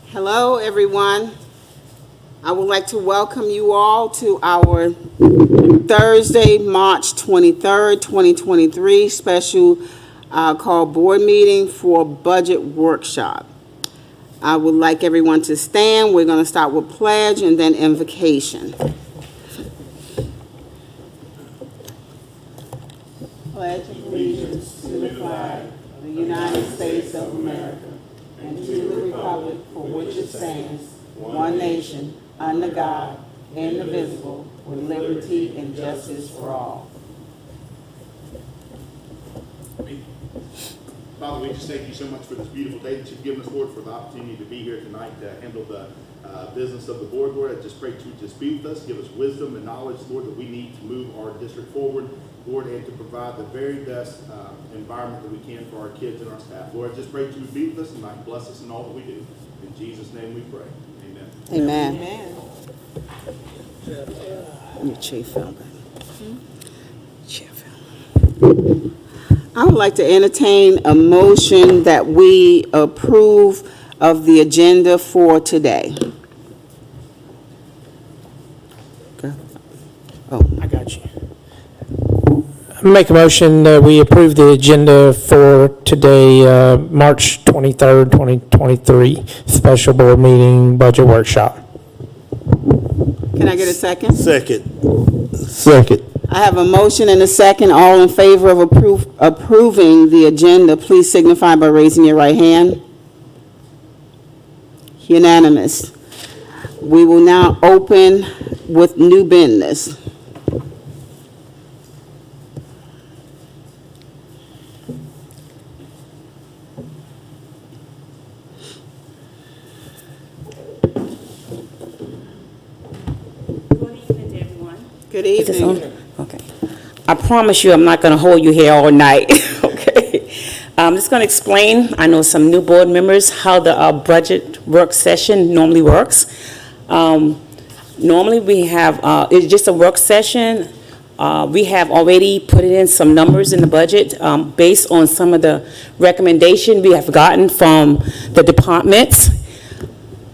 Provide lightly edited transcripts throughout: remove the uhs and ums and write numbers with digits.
Hello, everyone. I would like to welcome you all to our Thursday, March 23rd, 2023 special call board meeting for budget workshop. I would like everyone to stand. We're going to start with pledge and then invocation. Pledge allegiance to the flag of the United States of America and to the republic for which it stands, one nation, under God, indivisible, with liberty and justice for all. Father, we just thank you so much for this beautiful day that you've given us, Lord, for the opportunity to be here tonight to handle the business of the board, Lord. I just pray to just be with us, give us wisdom and knowledge, Lord, that we need to move our district forward, Lord, and to provide the very best environment that we can for our kids and our staff. Lord, I just pray to be with us tonight. Bless us in all that we do. In Jesus' name we pray. Amen. Amen. Your chair fell back. Chair fell. I would like to entertain a motion that we approve of the agenda for today. Okay. Oh, I got you. Make a motion that we approve the agenda for today, March 23rd, 2023, special board meeting, budget workshop. can I get a second? Second. I have a motion and a second. All in favor of approving the agenda, please signify by raising your right hand. Unanimous. We will now open with new business. Good evening, everyone. Good Is this evening. on? Okay. I promise you I'm not going to hold you here all night, okay? I'm just going to explain, I know some new board members, how the budget work session normally works. Normally we have, it's just a work session. We have already put in some numbers in the budget based on some of the recommendation we have gotten from the departments.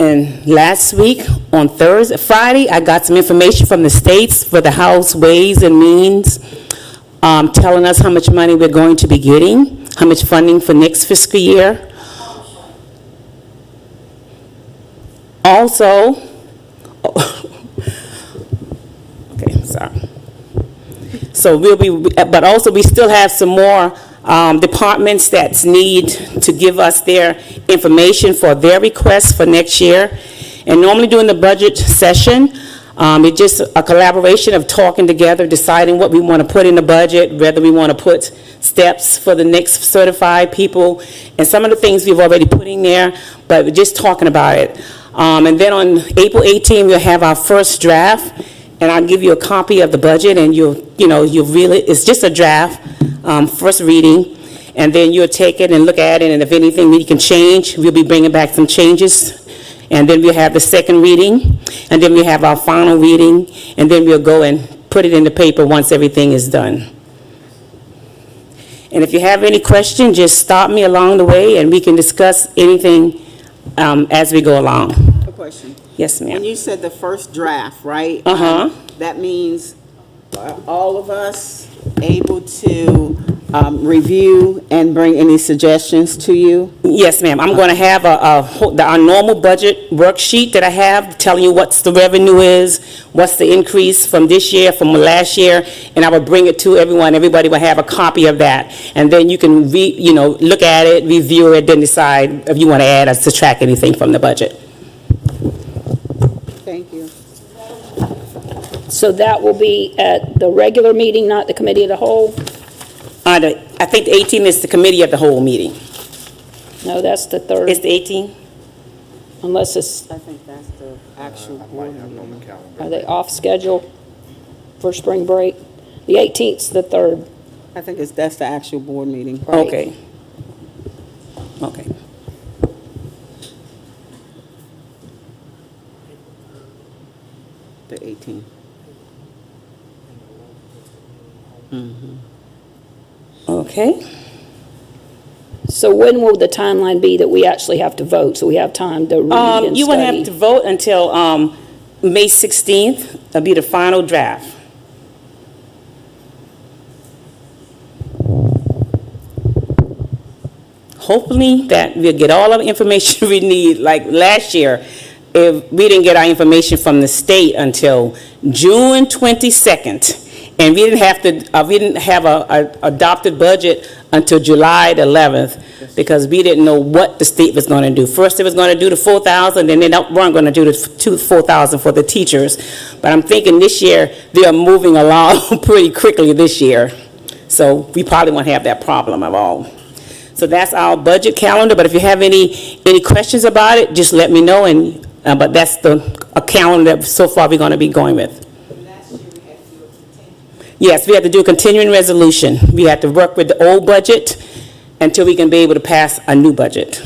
And last week, on Friday, I got some information from the states for the House Ways and Means, telling us how much money we're going to be getting, how much funding for next fiscal year. Also, okay, sorry. So we'll be, but also we still have some more departments that need to give us their information for their requests for next year. And normally during the budget session, it's just a collaboration of talking together, deciding what we want to put in the budget, whether we want to put steps for the next certified people, and some of the things we've already put in there, but we're just talking about it. And then on April 18, we'll have our first draft, and I'll give you a copy of the budget, and you'll really, it's just a draft, first reading, and then you'll take it and look at it, and if anything we can change, we'll be bringing back some changes. And then we'll have the second reading, and then we have our final reading, and then we'll go and put it in the paper once everything is done. And if you have any questions, just stop me along the way, and we can discuss anything as we go along. A question. Yes, When ma'am. you said the first draft, right? Uh-huh. That means all of us able to review and bring any suggestions to you? Yes, ma'am. I'm going to have our normal budget worksheet that I have, telling you what's the revenue is, what's the increase from this year, from last year, and I will bring it to everyone. Everybody will have a copy of that, and then you can look at it, review it, then decide if you want to add or subtract anything from the budget. Thank you. So that will be at the regular meeting, not the committee of the whole? I think the 18th is the committee of the whole meeting. No, that's the third, Is the 18th? unless it's, I think that's the actual board meeting. are they off schedule for spring break? The 18th's the third. I think that's the actual board meeting. Right. Okay. Okay. The 18th. Okay. So when will the timeline be that we actually have to vote, so we have time to read and study? You won't have to vote until May 16th. That'll be the final draft. Hopefully that we'll get all of the information we need. Like last year, if we didn't get our information from the state until June 22nd. And we didn't have a adopted budget until July the 11th because we didn't know what the state was going to do. First, it was going to do the 4,000, then they weren't going to do the 4,000 for the teachers. But I'm thinking this year, they are moving along pretty quickly this year. So we probably won't have that problem at all. So that's our budget calendar, but if you have any questions about it, just let me know. And but that's a calendar that so far we're going to be going with. Yes, we have to do a continuing resolution. We have to work with the old budget until we can be able to pass a new budget.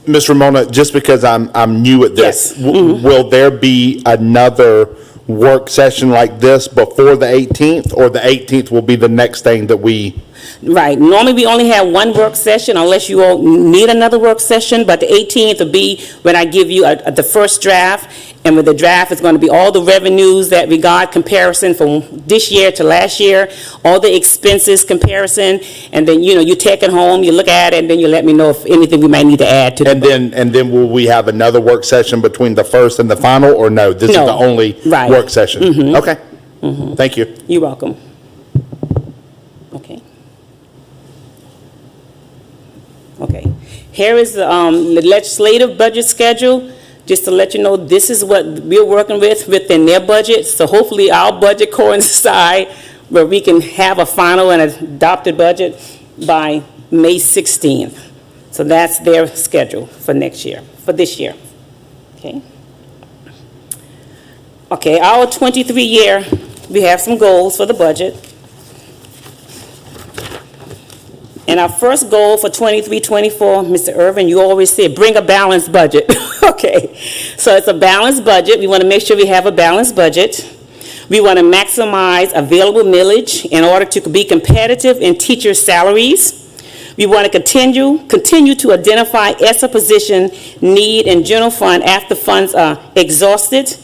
Ms. Ramona, just because I'm new at this, Yes. Mm-hmm. Will there be another work session like this before the 18th, or the 18th will be the next thing that we? Right. Normally, we only have one work session unless you all need another work session, but the 18th will be when I give you the first draft, and with the draft, it's going to be all the revenues that we got, comparison from this year to last year, all the expenses comparison, and then, you take it home, you look at it, and then you let me know if anything we might need to add to the And then will we have another work session between the first and the final, or no? This is No. the only Right. work session? Okay. Thank you. You're welcome. Okay. Okay. Here is the legislative budget schedule. Just to let you know, this is what we're working with within their budget. So hopefully our budget coincide where we can have a final and adopted budget by May 16th. So that's their schedule for next year, for this year. Okay. Okay, our 23-year, we have some goals for the budget. And our first goal for 23-24, Mr. Irvin, you always say, bring a balanced budget. Okay, so it's a balanced budget. We want to make sure we have a balanced budget. We want to maximize available millage in order to be competitive in teacher salaries. We want to continue to identify ESSA position need in general fund after funds are exhausted.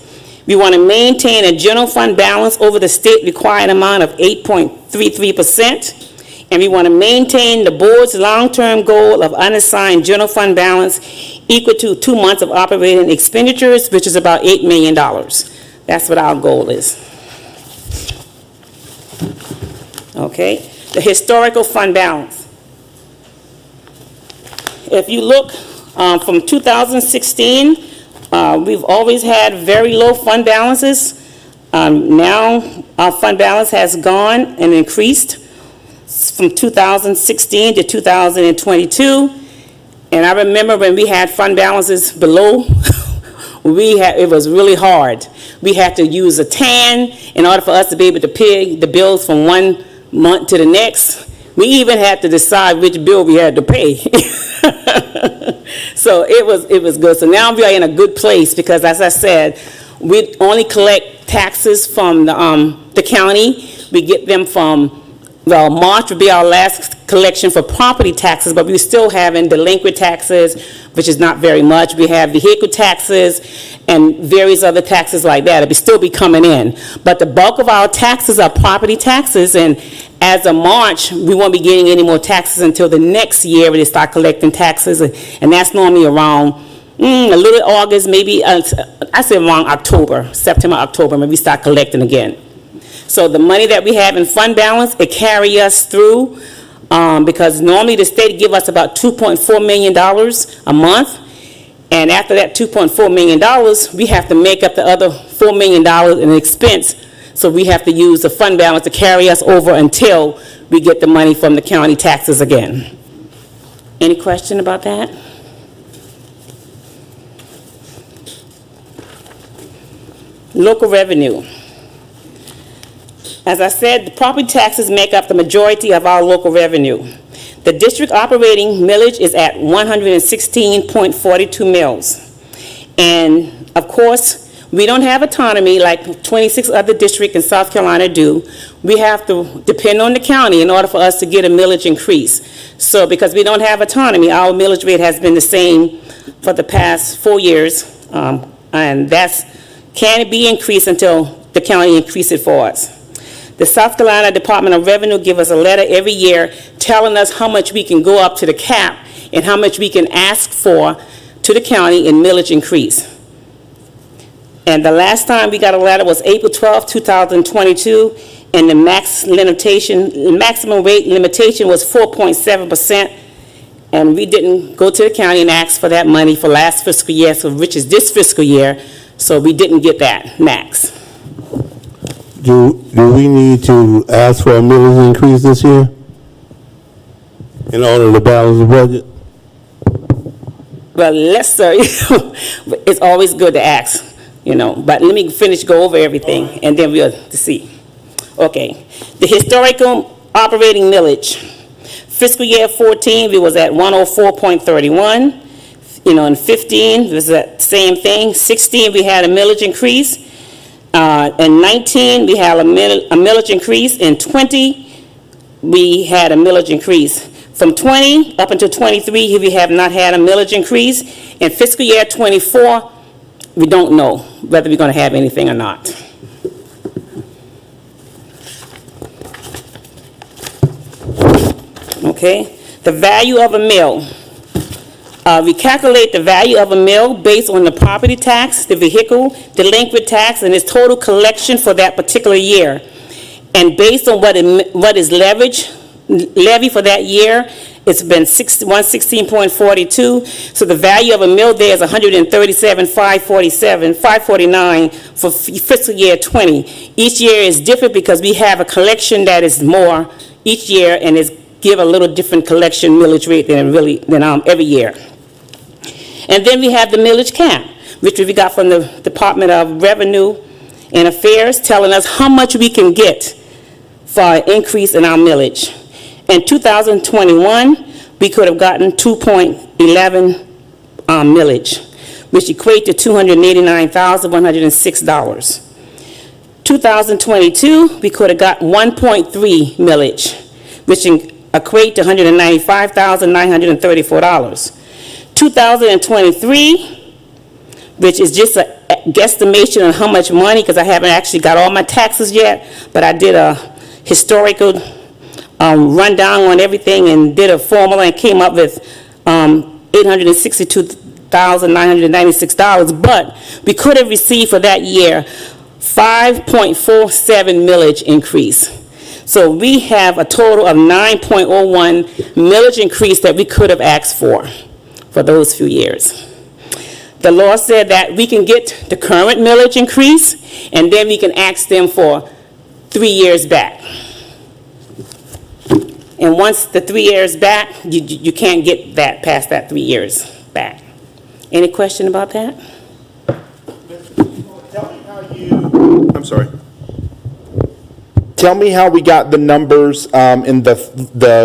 We want to maintain a general fund balance over the state required amount of 8.33%. And we want to maintain the board's long-term goal of unassigned general fund balance equal to 2 months of operating expenditures, which is about $8 million. That's what our goal is. Okay, the historical fund balance. If you look from 2016, we've always had very low fund balances. Now our fund balance has gone and increased from 2016 to 2022, and I remember when we had fund balances below, it was really hard. We had to use a TAN in order for us to be able to pay the bills from one month to the next. We even had to decide which bill we had to pay. So it was good. So now we are in a good place because, as I said, we only collect taxes from the county. We get them from, well, March would be our last collection for property taxes, but we're still having delinquent taxes, which is not very much. We have vehicle taxes and various other taxes like that. It'll still be coming in. But the bulk of our taxes are property taxes, and as of March, we won't be getting any more taxes until the next year when they start collecting taxes, and that's normally around a little August, maybe, I say around October, September, October, when we start collecting again. So the money that we have in fund balance, it carry us through, because normally the state give us about $2.4 million a month, and after that $2.4 million, we have to make up the other $4 million in expense, so we have to use the fund balance to carry us over until we get the money from the county taxes again. Any question about that? Local revenue. As I said, the property taxes make up the majority of our local revenue. The district operating millage is at 116.42 mills. And of course, We don't have autonomy like 26 other districts in South Carolina do. We have to depend on the county in order for us to get a millage increase. So because we don't have autonomy, our millage rate has been the same for the past 4 years. And can't be increased until the county increases it for us. The South Carolina Department of Revenue give us a letter every year telling us how much we can go up to the cap and how much we can ask for to the county in millage increase. And the last time we got a letter was April 12, 2022, and the maximum rate limitation was 4.7%. And we didn't go to the county and ask for that money for last fiscal year, so which is this fiscal year, so we didn't get that max. Do we need to ask for a millage increase this year in order to balance the budget? Well, yes, sir. It's always good to ask, but let me go over everything, and then we'll see. Okay, the historical operating millage. Fiscal year 14, we was at 104.31. In 15, it was the same thing. 16, we had a millage increase. In 19, we had a millage increase. In 20, we had a millage increase. From 20 up until 23, we have not had a millage increase. In fiscal year 24, we don't know whether we're going to have anything or not. Okay, the value of a mill. We calculate the value of a mill based on the property tax, the vehicle, delinquent tax, and its total collection for that particular year. And based on what is levy for that year, it's been 116.42. So the value of a mill there is 137,549 for fiscal year 20. Each year is different because we have a collection that is more each year and is give a little different collection millage rate than every year. And then we have the millage cap, which we got from the Department of Revenue and Affairs, telling us how much we can get for an increase in our millage. In 2021, we could have gotten 2.11 millage, which equate to $289,106. 2022, we could have got 1.3 millage, which equate to $195,934. 2023, which is just a guesstimation on how much money, because I haven't actually got all my taxes yet, but I did a historical rundown on everything and did a formula and came up with $862,996, but we could have received for that year 5.47 millage increase. So we have a total of 9.01 millage increase that we could have asked for those few years. The law said that we can get the current millage increase, and then we can ask them for 3 years back. And once the 3 years back, you can't get that past that 3 years back. Any question about that? Tell me how I'm sorry. Tell me how we got the numbers in the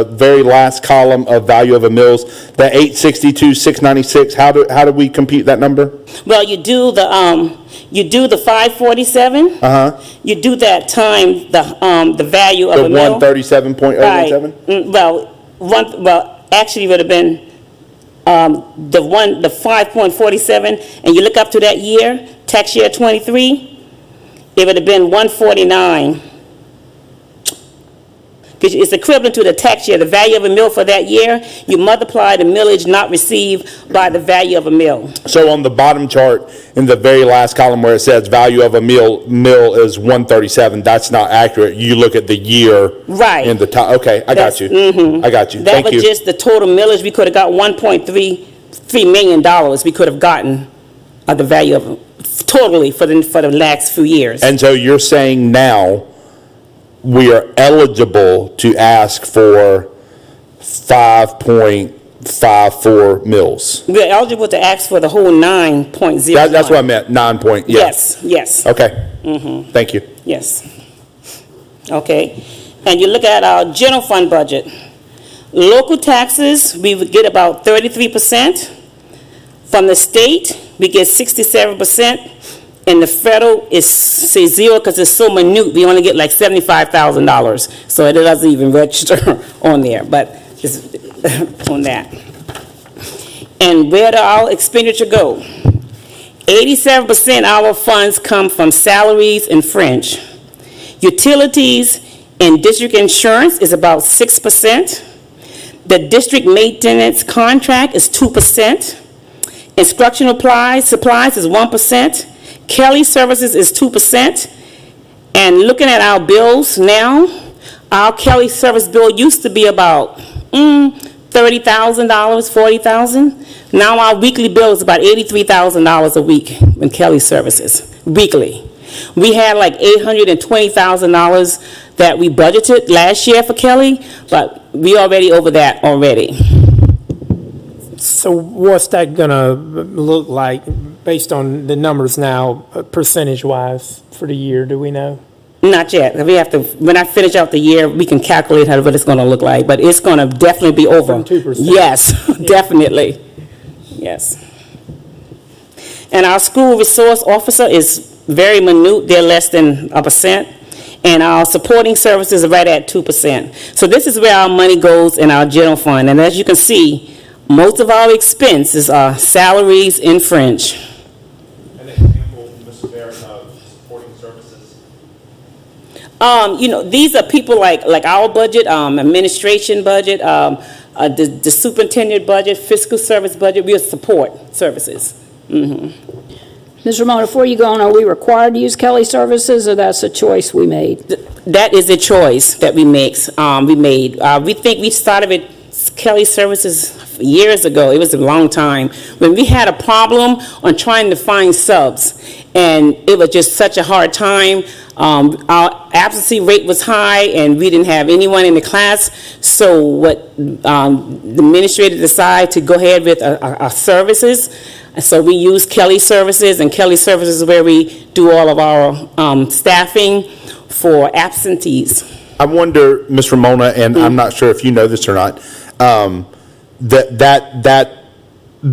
very last column of value of a mills, the 862, 696. How do we compute that number? Well, you do the 547. You do that time the value of a mill. The 137.017. Well, actually, it would have been the 5.47, and you look up to that year, tax year 23. It would have been 149. Because it's equivalent to the tax year, the value of a mill for that year. You multiply the millage not received by the value of a mill. So on the bottom chart, in the very last column where it says value of a mill is 137, that's not accurate. You look at the year. Right. In the top. Okay, I got you. I got you. That Thank was you. just the total millage. We could have got $1.3 million. We could have gotten the value of totally for the last few years. And so you're saying now we are eligible to ask for 5.54 mills. We're eligible to ask for the whole 9.01. That's what I meant, 9 point, yeah. Yes. Okay. Thank you. Yes. Okay. And you look at our general fund budget. Local taxes, we would get about 33%. From the state, we get 67%. And the federal is, say, zero because it's so minute, we only get like $75,000. So it doesn't even register on there, but it's on that. And where do our expenditure go? 87% of our funds come from salaries and fringe. Utilities and district insurance is about 6%. The district maintenance contract is 2%. Instructional supplies is 1%. Kelly services is 2%. And looking at our bills now, our Kelly service bill used to be about $30,000, $40,000. Now our weekly bill is about $83,000 a week in Kelly services, weekly. We had like $820,000 that we budgeted last year for Kelly, but we already over that already. So what's that gonna look like based on the numbers now, percentage-wise for the year, do we know? Not yet. We have to, when I finish out the year, we can calculate what it's gonna look like, but it's gonna definitely be over. From 2%. Yes, definitely. Yes. And our school resource officer is very minute, they're less than 1%. And our supporting services are right at 2%. So this is where our money goes in our general fund. And as you can see, most of our expenses are salaries and fringe. An example, Mr. Mayor, of supporting services? These are people like our budget, administration budget, the superintendent budget, fiscal service budget, we support services. Ms. Ramona, before you go on, are we required to use Kelly services, or that's a choice we made? That is a choice that we made. We think we started with Kelly services years ago. It was a long time when we had a problem on trying to find subs, and it was just such a hard time. Our absentee rate was high, and we didn't have anyone in the class. So what the administrator decided to go ahead with our services. So we use Kelly services, and Kelly services is where we do all of our staffing for absentees. I wonder, Ms. Ramona, and I'm not sure if you know this or not, that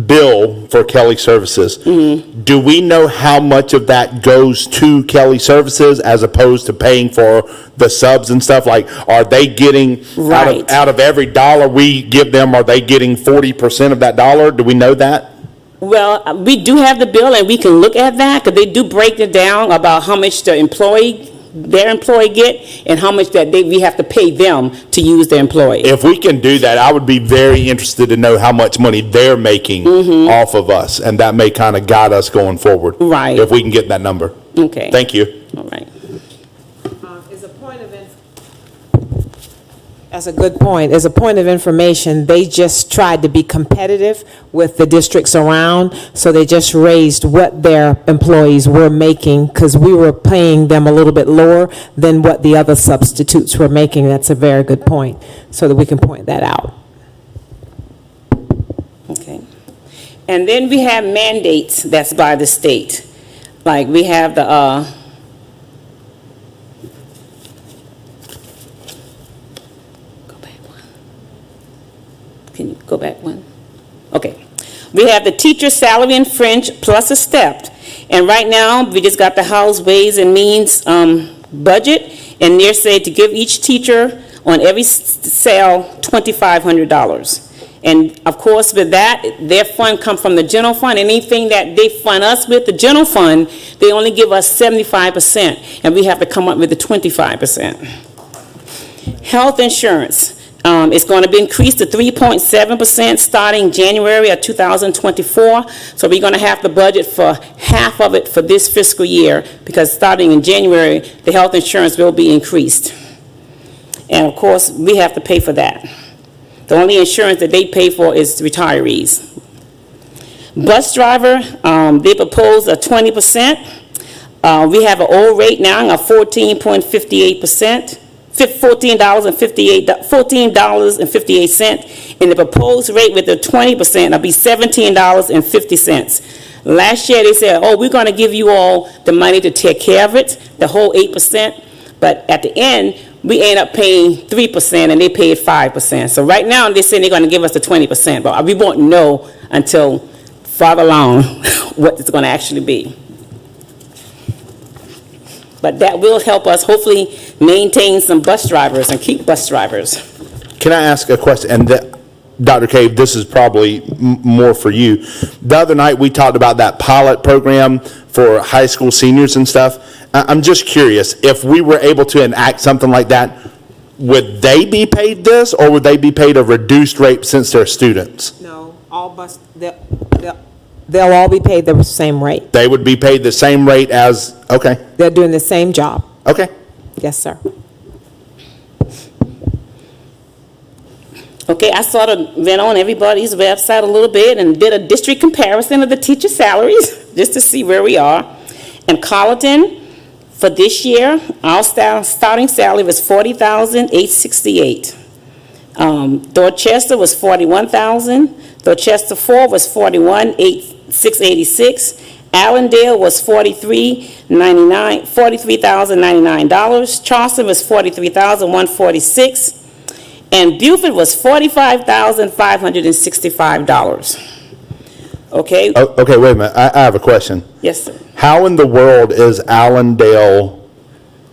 bill for Kelly services, do we know how much of that goes to Kelly services as opposed to paying for the subs and stuff? Like, are they getting, Right. out of every dollar we give them, are they getting 40% of that dollar? Do we know that? Well, we do have the bill, and we can look at that, because they do break it down about how much their employee get, and how much that we have to pay them to use their employee. If we can do that, I would be very interested to know how much money they're making off of us, and that may kind of guide us going forward. Right. If we can get that number. Okay. Thank you. All right. That's a good point. As a point of information, they just tried to be competitive with the districts around, so they just raised what their employees were making, because we were paying them a little bit lower than what the other substitutes were making. That's a very good point, so that we can point that out. Okay. And then we have mandates that's by the state. Like we have the, go back one. Can you go back one? Okay. We have the teacher salary and fringe plus a step. And right now, we just got the House Ways and Means budget, and they're saying to give each teacher on every sale $2,500. And of course, with that, their fund come from the general fund. Anything that they fund us with, the general fund, they only give us 75%, and we have to come up with the 25%. Health insurance is going to be increased to 3.7% starting January of 2024. So we're going to have the budget for half of it for this fiscal year, because starting in January, the health insurance will be increased. And of course, we have to pay for that. The only insurance that they pay for is retirees. Bus driver, they propose a 20%. We have an old rate now of 14.58%, $14.58, and the proposed rate with the 20% will be $17.50. Last year, they said, oh, we're going to give you all the money to take care of it, the whole 8%, but at the end, we end up paying 3%, and they paid 5%. So right now, they're saying they're going to give us the 20%, but we won't know until farther along what it's going to actually be. But that will help us hopefully maintain some bus drivers and keep bus drivers. Can I ask a question? And Dr. Cave, this is probably more for you. The other night, we talked about that pilot program for high school seniors and stuff. I'm just curious, if we were able to enact something like that, would they be paid this, or would they be paid a reduced rate since they're students? No, they'll all be paid the same rate. They would be paid the same rate as, okay, They're doing the same job. okay. Yes, sir. Okay, I sort of went on everybody's website a little bit and did a district comparison of the teacher salaries, just to see where we are. In Colleton, for this year, our starting salary was $40,868. Dorchester was $41,000. Dorchester 4 was $41,686. Allendale was $43,099. Charleston was $43,146. And Beaufort was $45,565. Okay? Okay, wait a minute. I have a question. Yes, sir. How in the world is Allendale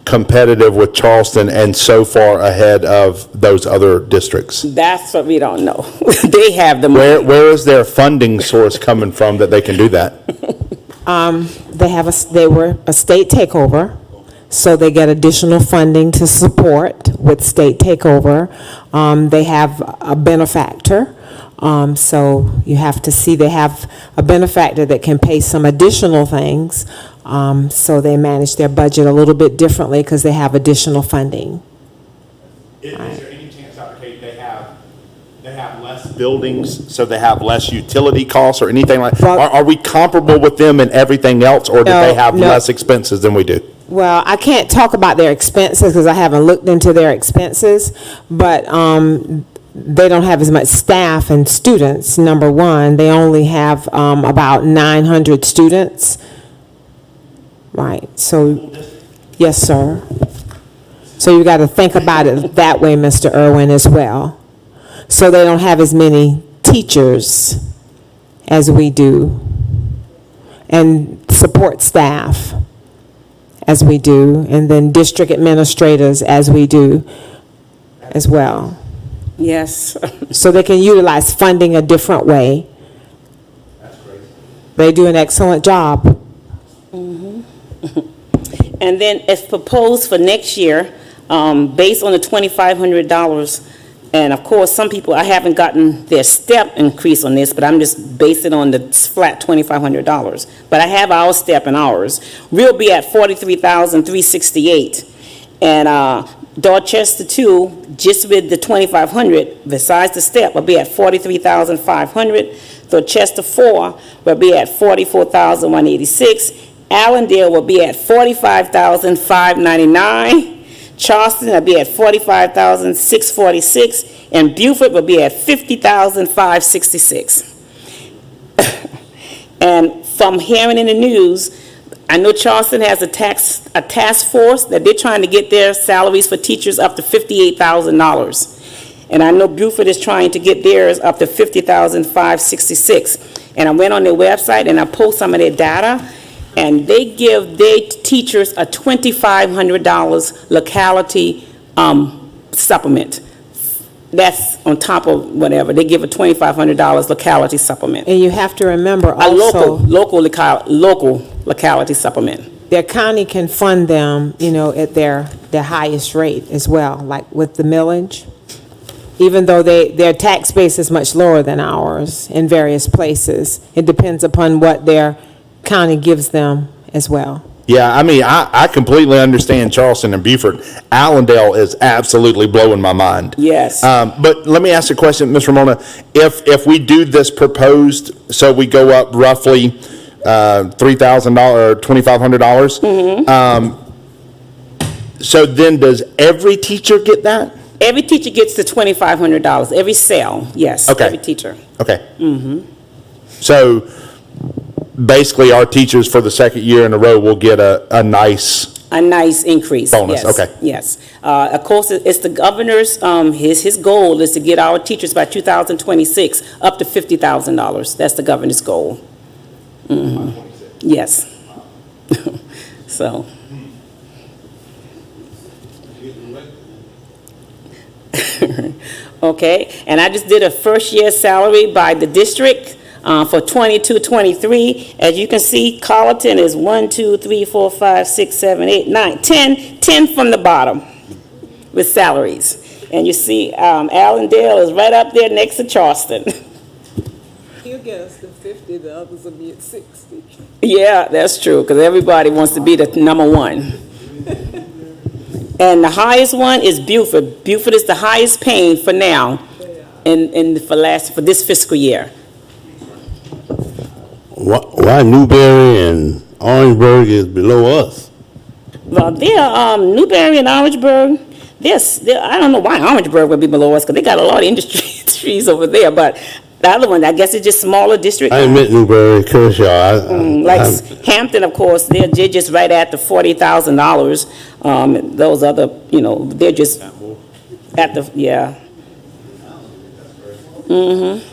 competitive with Charleston and so far ahead of those other districts? That's what we don't know. They have the money. Where is their funding source coming from that they can do that? They were a state takeover, so they get additional funding to support with state takeover. They have a benefactor. So you have to see they have a benefactor that can pay some additional things. So they manage their budget a little bit differently because they have additional funding. Is there any chance, Dr. Kate, they have less buildings, so they have less utility costs or anything like? Well- Are we comparable with them in everything else, or do they have No. less expenses than we do? Well, I can't talk about their expenses because I haven't looked into their expenses, but they don't have as much staff and students, number one. They only have about 900 students. Right, so, yes, sir. So you got to think about it that way, Mr. Irwin, as well. So they don't have as many teachers as we do, and support staff as we do, and then district administrators as we do as well. Yes. So they can utilize funding a different way. That's crazy. They do an excellent job. And then as proposed for next year, based on the $2,500, and of course, some people, I haven't gotten their step increase on this, but I'm just basing it on the flat $2,500. But I have our step and ours. We'll be at $43,368. And Dorchester 2, just with the $2,500, besides the step, will be at $43,500. Dorchester 4 will be at $44,186. Allendale will be at $45,599. Charleston will be at $45,646. And Beaufort will be at $50,566. And from hearing in the news, I know Charleston has a task force that they're trying to get their salaries for teachers up to $58,000. And I know Beaufort is trying to get theirs up to $50,566. And I went on their website and I pulled some of their data, and they give their teachers a $2,500 locality supplement. That's on top of whatever. They give a $2,500 locality supplement. And you have to remember A also, local locality supplement. their county can fund them, at their highest rate as well, like with the millage. Even though their tax base is much lower than ours in various places, it depends upon what their county gives them as well. Yeah, I mean, I completely understand Charleston and Beaufort. Allendale is absolutely blowing my mind. Yes. But let me ask a question, Ms. Ramona. If we do this proposed, so we go up roughly $3,000 or $2,500. So then does every teacher get that? Every teacher gets the $2,500, every sale, yes. Okay. Every teacher. Okay. So basically, our teachers for the second year in a row will get a nice. A nice increase. Bonus, yes, okay. Yes. Of course, it's the governor's, his goal is to get our teachers by 2026 up to $50,000. That's the governor's goal. Yes. So, Okay, and I just did a first year salary by the district for 22-23. As you can see, Colleton is 1, 2, 3, 4, 5, 6, 7, 8, 9, 10 from the bottom with salaries. And you see Allendale is right up there next to Charleston. He'll get us to 50, the others will be at 60. Yeah, that's true, because everybody wants to be the number one. And the highest one is Buford. Buford is the highest paying for now for this fiscal year. Why Newberry and Orangeburg is below us? Well, they're, Newberry and Orangeburg, I don't know why Orangeburg would be below us, because they got a lot of industries over there, but the other one, I guess it's just smaller district. I admit Newberry, Kershaw. Hampton, of course, they're just right at the $40,000. Those other, they're just at the, yeah. Mm-hmm.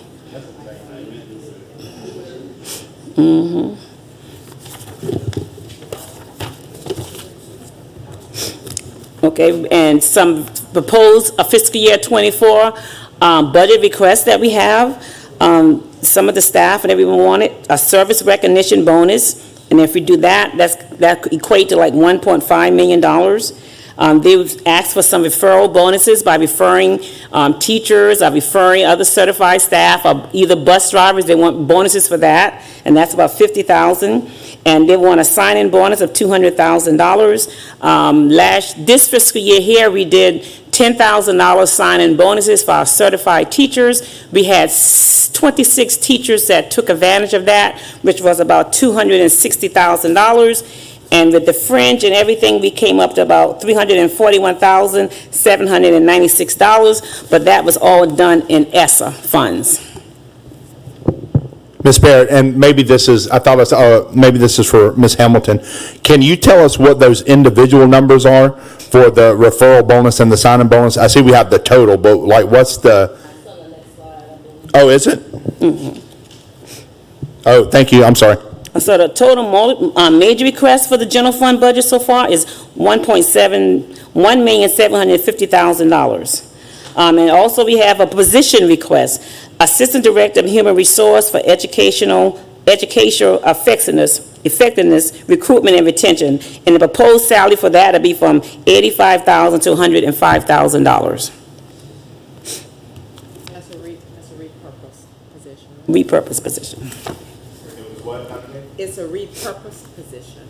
Mm-hmm. Okay, and some proposed fiscal year 24 budget requests that we have. Some of the staff and everyone wanted a service recognition bonus, and if we do that, that equate to like $1.5 million. They asked for some referral bonuses by referring teachers, or referring other certified staff, or either bus drivers. They want bonuses for that, and that's about $50,000. And they want a sign-in bonus of $200,000. This fiscal year here, we did $10,000 sign-in bonuses for our certified teachers. We had 26 teachers that took advantage of that, which was about $260,000. And with the fringe and everything, we came up to about $341,796, but that was all done in ESSA funds. Ms. Barrett, and maybe this is for Ms. Hamilton. Can you tell us what those individual numbers are for the referral bonus and the sign-in bonus? I see we have the total, but like what's the? Oh, is it? Mm-hmm. Oh, thank you. I'm sorry. So the total major request for the general fund budget so far is $1,750,000. And also we have a position request, Assistant Director of Human Resource for Educational Effectiveness, Recruitment and Retention. And the proposed salary for that will be from $85,000 to $105,000. That's a repurposed position. Repurposed position. It's a repurposed position,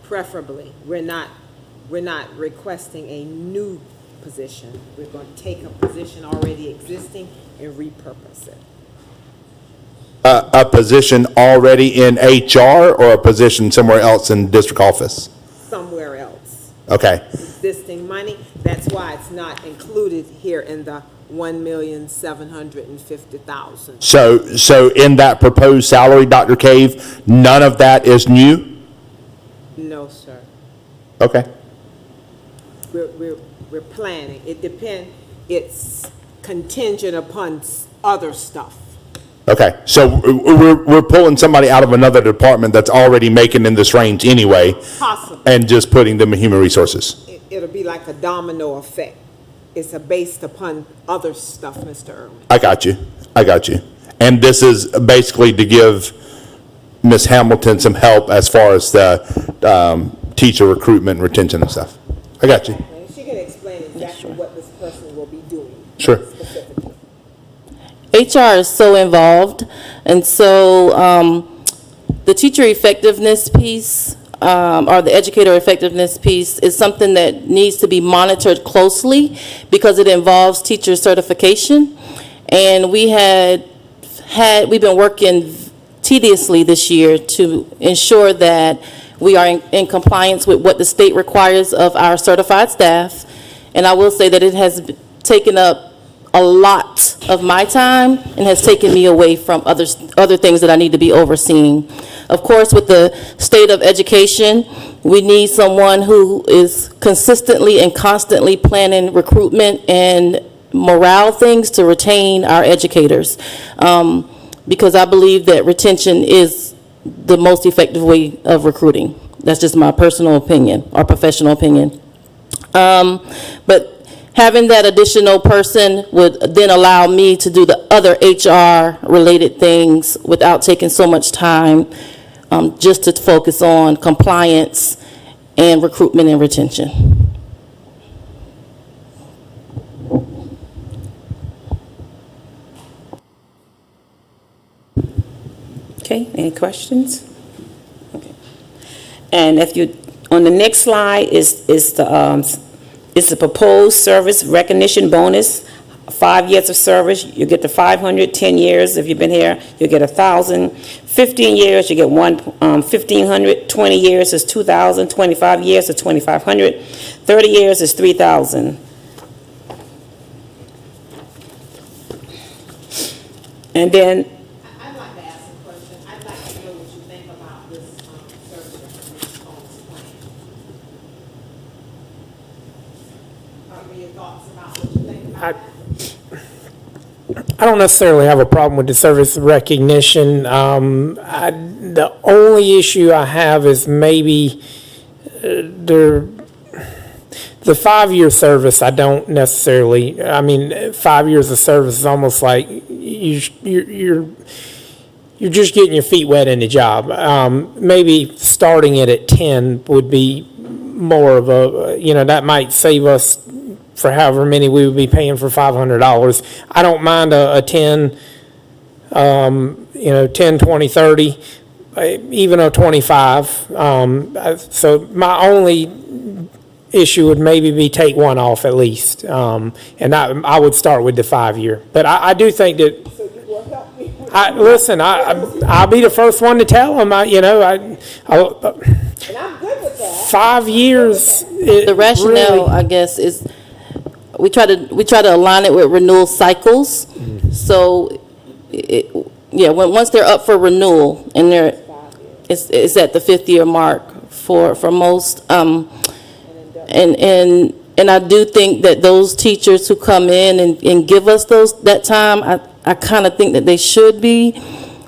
preferably. We're not requesting a new position. We're going to take a position already existing and repurpose it. A position already in HR or a position somewhere else in district office? Somewhere else. Okay. Existing money, that's why it's not included here in the $1,750,000. So in that proposed salary, Dr. Cave, none of that is new? No, sir. Okay. We're planning. It depends, it's contingent upon other stuff. Okay, so we're pulling somebody out of another department that's already making in this range anyway. Possible. And just putting them in human resources. It'll be like a domino effect. It's based upon other stuff, Mr. Irwin. I got you. And this is basically to give Ms. Hamilton some help as far as the teacher recruitment and retention and stuff. I got you. And she can explain exactly what this person will be doing. Sure. Specifically. HR is so involved, and so the teacher effectiveness piece or the educator effectiveness piece is something that needs to be monitored closely because it involves teacher certification. And we've been working tediously this year to ensure that we are in compliance with what the state requires of our certified staff. And I will say that it has taken up a lot of my time and has taken me away from other things that I need to be overseeing. Of course, with the state of education, we need someone who is consistently and constantly planning recruitment and morale things to retain our educators. Because I believe that retention is the most effective way of recruiting. That's just my personal opinion or professional opinion. But having that additional person would then allow me to do the other HR-related things without taking so much time, just to focus on compliance and recruitment and retention. Okay, any questions? Okay. And if you, on the next slide is the proposed service recognition bonus, 5 years of service, you get the 500, 10 years, if you've been here, you get 1,000, 15 years, you get 1,500, 20 years is 2,000, 25 years is 2,500, 30 years is 3,000. And then I'd like to ask a question. I'd like to know what you think about this service recognition bonus plan. What are your thoughts about what you think about that? I don't necessarily have a problem with the service recognition. The only issue I have is maybe the 5-year service. I don't necessarily. I mean, 5 years of service is almost like you're just getting your feet wet in the job. Maybe starting it at 10 would be more of a, that might save us for however many we would be paying for $500. I don't mind a 10, 10, 20, 30, even a 25. So my only issue would maybe be take one off at least. And I would start with the 5-year. But I do think that, listen, I'll be the first one to tell them, and I'm good with that. 5 years. The rationale, I guess, is we try to align it with renewal cycles. So, once they're up for renewal, and it's at the 5th year mark for most, and I do think that those teachers who come in and give us that time, I kind of think that they should be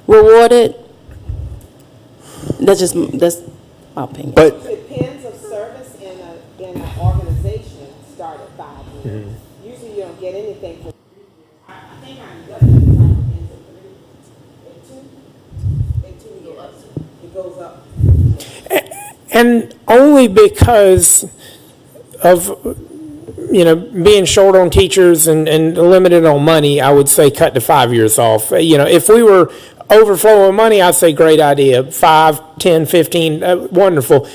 rewarded. That's my opinion. But Depends of service in an organization start at 5 years. Usually you don't get anything for 3 years. I think our investment cycle ends at 2. It goes up. And only because of, being short on teachers and limited on money, I would say cut the 5 years off. If we were overflowing money, I'd say great idea, 5, 10, 15, wonderful.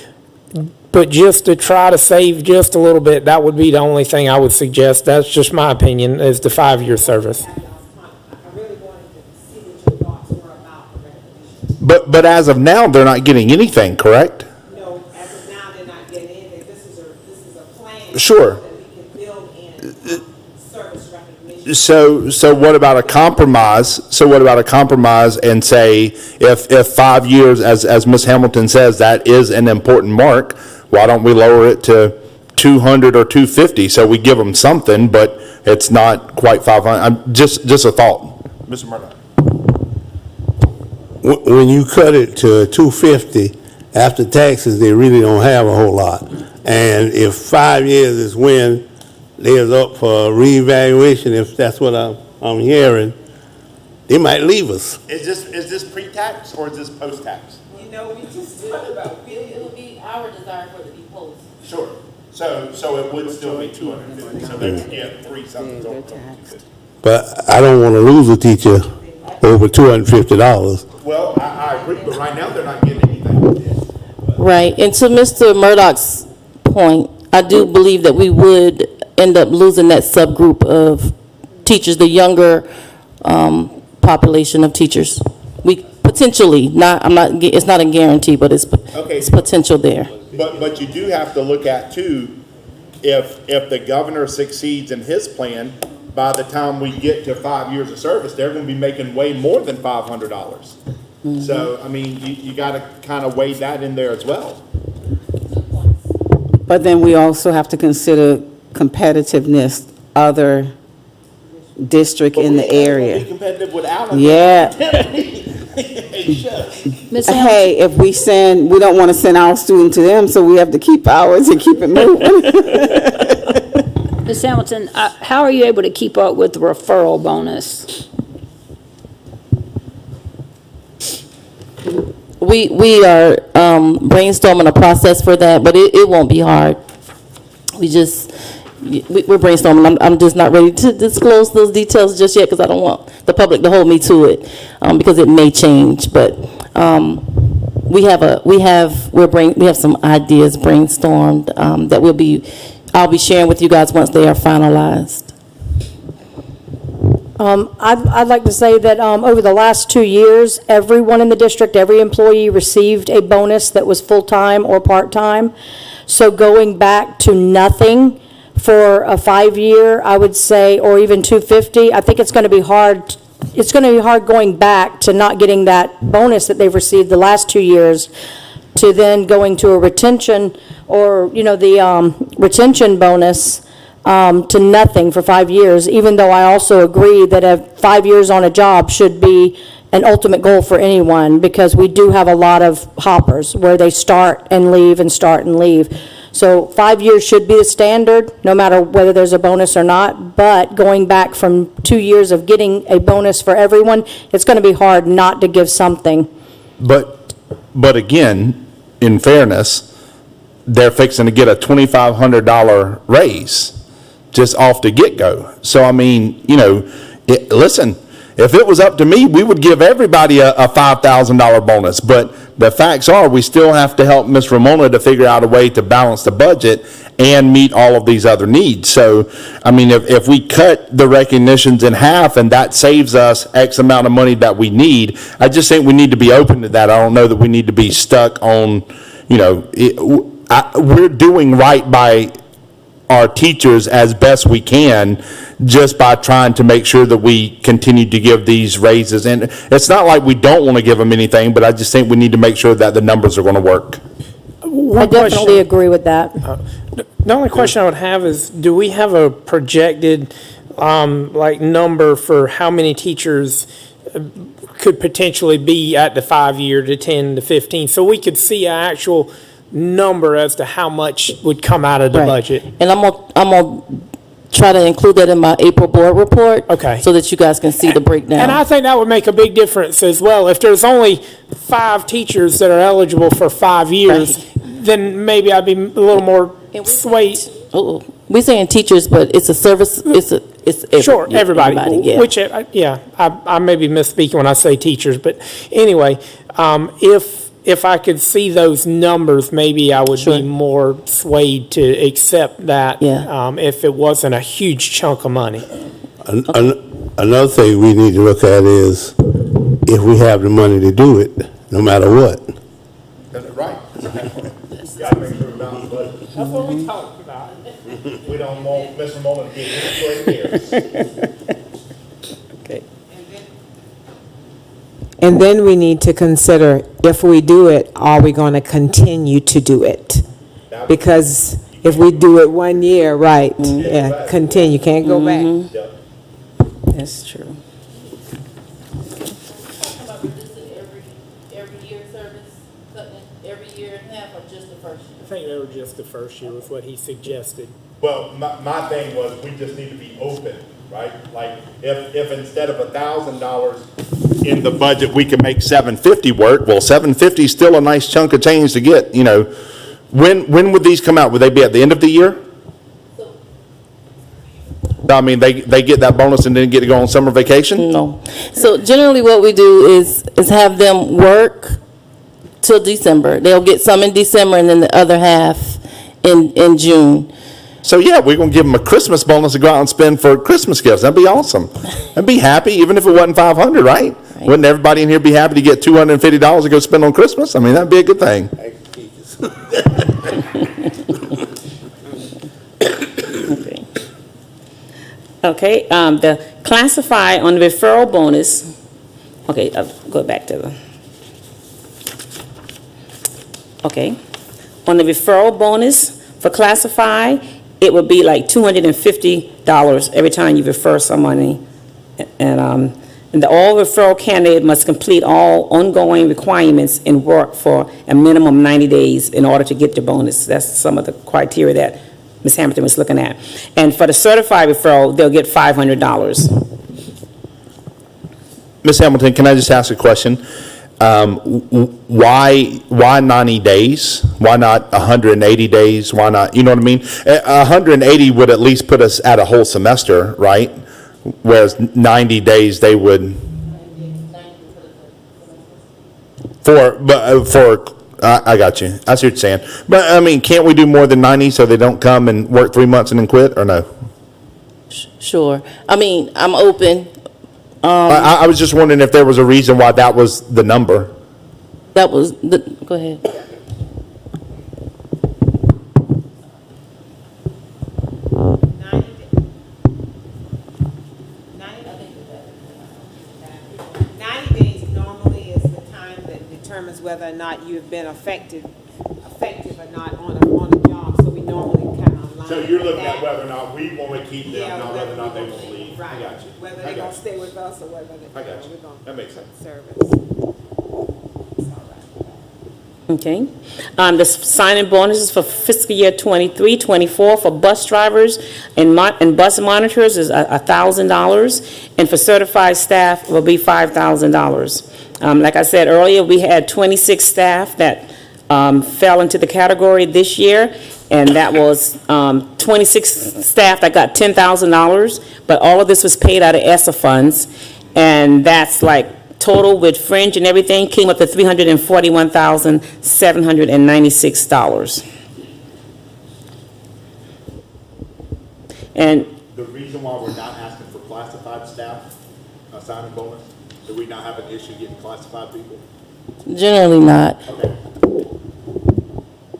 But just to try to save just a little bit, that would be the only thing I would suggest. That's just my opinion, is the 5-year service. I really wanted to see what your thoughts were about the recognition. but as of now, they're not getting anything, correct? No, as of now, they're not getting anything. This is a plan. Sure. That we can build in service recognition. So what about a compromise? So what about a compromise and say, if 5 years, as Ms. Hamilton says, that is an important mark, why don't we lower it to 200 or 250? So we give them something, but it's not quite 500. Just a thought. Mr. Murdoch. When you cut it to 250, after taxes, they really don't have a whole lot. And if 5 years is when they're up for reevaluation, if that's what I'm hearing, they might leave us. Is this pre-tax or is this post-tax? We just talked about It would be our desire for it to be post. Sure. So it would still be 250, so they would get 3 something over 250. But I don't want to lose a teacher over $250. Well, I agree, but right now they're not getting anything. Right, and to Mr. Murdoch's point, I do believe that we would end up losing that subgroup of teachers, the younger population of teachers. We potentially, it's not a guarantee, but it's potential there. But you do have to look at too, if the governor succeeds in his plan, by the time we get to 5 years of service, they're going to be making way more than $500. So, I mean, you got to kind of weigh that in there as well. But then we also have to consider competitiveness, other district in the Be area. competitive without them. Yeah. Ms. Hey, if we don't want to send our student to them, so we have to keep ours and keep it moving. Ms. Hamilton, how are you able to keep up with the referral bonus? We are brainstorming a process for that, but it won't be hard. We're brainstorming. I'm just not ready to disclose those details just yet because I don't want the public to hold me to it, because it may change. But we have some ideas brainstormed that I'll be sharing with you guys once they are finalized. I'd like to say that over the last 2 years, everyone in the district, every employee received a bonus that was full-time or part-time. So going back to nothing for a 5-year, I would say, or even 250, I think it's going to be hard. It's going to be hard going back to not getting that bonus that they've received the last 2 years to then going to a retention or, the retention bonus to nothing for 5 years, even though I also agree that 5 years on a job should be an ultimate goal for anyone, because we do have a lot of hoppers where they start and leave and start and leave. So 5 years should be the standard, no matter whether there's a bonus or not, but going back from 2 years of getting a bonus for everyone, it's going to be hard not to give something. But again, in fairness, they're fixing to get a $2,500 raise just off the get-go. So, I mean, listen, if it was up to me, we would give everybody a $5,000 bonus. But the facts are, we still have to help Ms. Ramona to figure out a way to balance the budget and meet all of these other needs. So, I mean, if we cut the recognitions in half and that saves us X amount of money that we need, I just think we need to be open to that. I don't know that we need to be stuck on, we're doing right by our teachers as best we can just by trying to make sure that we continue to give these raises. And it's not like we don't want to give them anything, but I just think we need to make sure that the numbers are going to work. I definitely agree with that. The only question I would have is, do we have a projected, number for how many teachers could potentially be at the 5-year to 10 to 15? So we could see an actual number as to how much would come out of the Right. budget. And I'm gonna try to include that in my April board report. Okay. So that you guys can see the breakdown. And I think that would make a big difference as well. If there's only 5 teachers that are eligible for 5 years, then maybe I'd be a little more swayed. We're saying teachers, but it's a service, Sure, everybody. Yeah. Which, I may be misspeaking when I say teachers, but anyway, if I could see those numbers, maybe I would be more swayed to accept that. Yeah. If it wasn't a huge chunk of money. Another thing we need to look at is if we have the money to do it, no matter what. Right. Gotta make sure we balance the budget. That's what we talked about. We don't want Ms. Ramona to get any Okay. And then we need to consider, if we do it, are we going to continue to do it? Because if we do it 1 year, right, continue, can't go back. That's true. Every year service, cutting it every year in half, or just the first year? I think they were just the first year was what he suggested. Well, my thing was, we just need to be open, right? Like, if instead of $1,000 In the budget, we can make $750 work. Well, $750 is still a nice chunk of change to get, When would these come out? Would they be at the end of the year? I mean, they get that bonus and then get to go on summer vacation? No. So generally what we do is have them work till December. They'll get some in December and then the other half in June. So yeah, we're gonna give them a Christmas bonus to go out and spend for Christmas gifts. That'd be awesome. I'd be happy, even if it wasn't $500, right? Wouldn't everybody in here be happy to get $250 to go spend on Christmas? I mean, that'd be a good thing. Okay, the classify on the referral bonus, okay, I'll go back to okay. On the referral bonus for classify, it would be like $250 every time you refer somebody. And all referral candidate must complete all ongoing requirements and work for a minimum 90 days in order to get the bonus. That's some of the criteria that Ms. Hamilton was looking at. And for the certified referral, they'll get $500. Ms. Hamilton, can I just ask a question? Why 90 days? Why not 180 days? Why not, you know what I mean? 180 would at least put us at a whole semester, right? Whereas 90 days, they would. I got you. I see what you're saying. But, I mean, can't we do more than 90 so they don't come and work 3 months and then quit, or no? Sure. I mean, I'm open. I was just wondering if there was a reason why that was the number. That was the, go ahead. Days normally is the time that determines whether or not you've been effective or not on a job, so we normally kind of align. So you're looking that. at whether or not we want to keep them, Yeah, not whether or not they want to leave. Right. I got you. Whether I they're got gonna you. stay with us or whether I got you. we're gonna That makes sense. service. Okay. The signing bonuses for fiscal year 23, 24 for bus drivers and bus monitors is $1,000, and for certified staff will be $5,000. Like I said earlier, we had 26 staff that fell into the category this year, and that was 26 staff that got $10,000, but all of this was paid out of ESSA funds, and that's like total with fringe and everything came up to $341,796. And The reason why we're not asking for classified staff, signing bonus, do we not have an issue getting classified people? Generally not. Okay.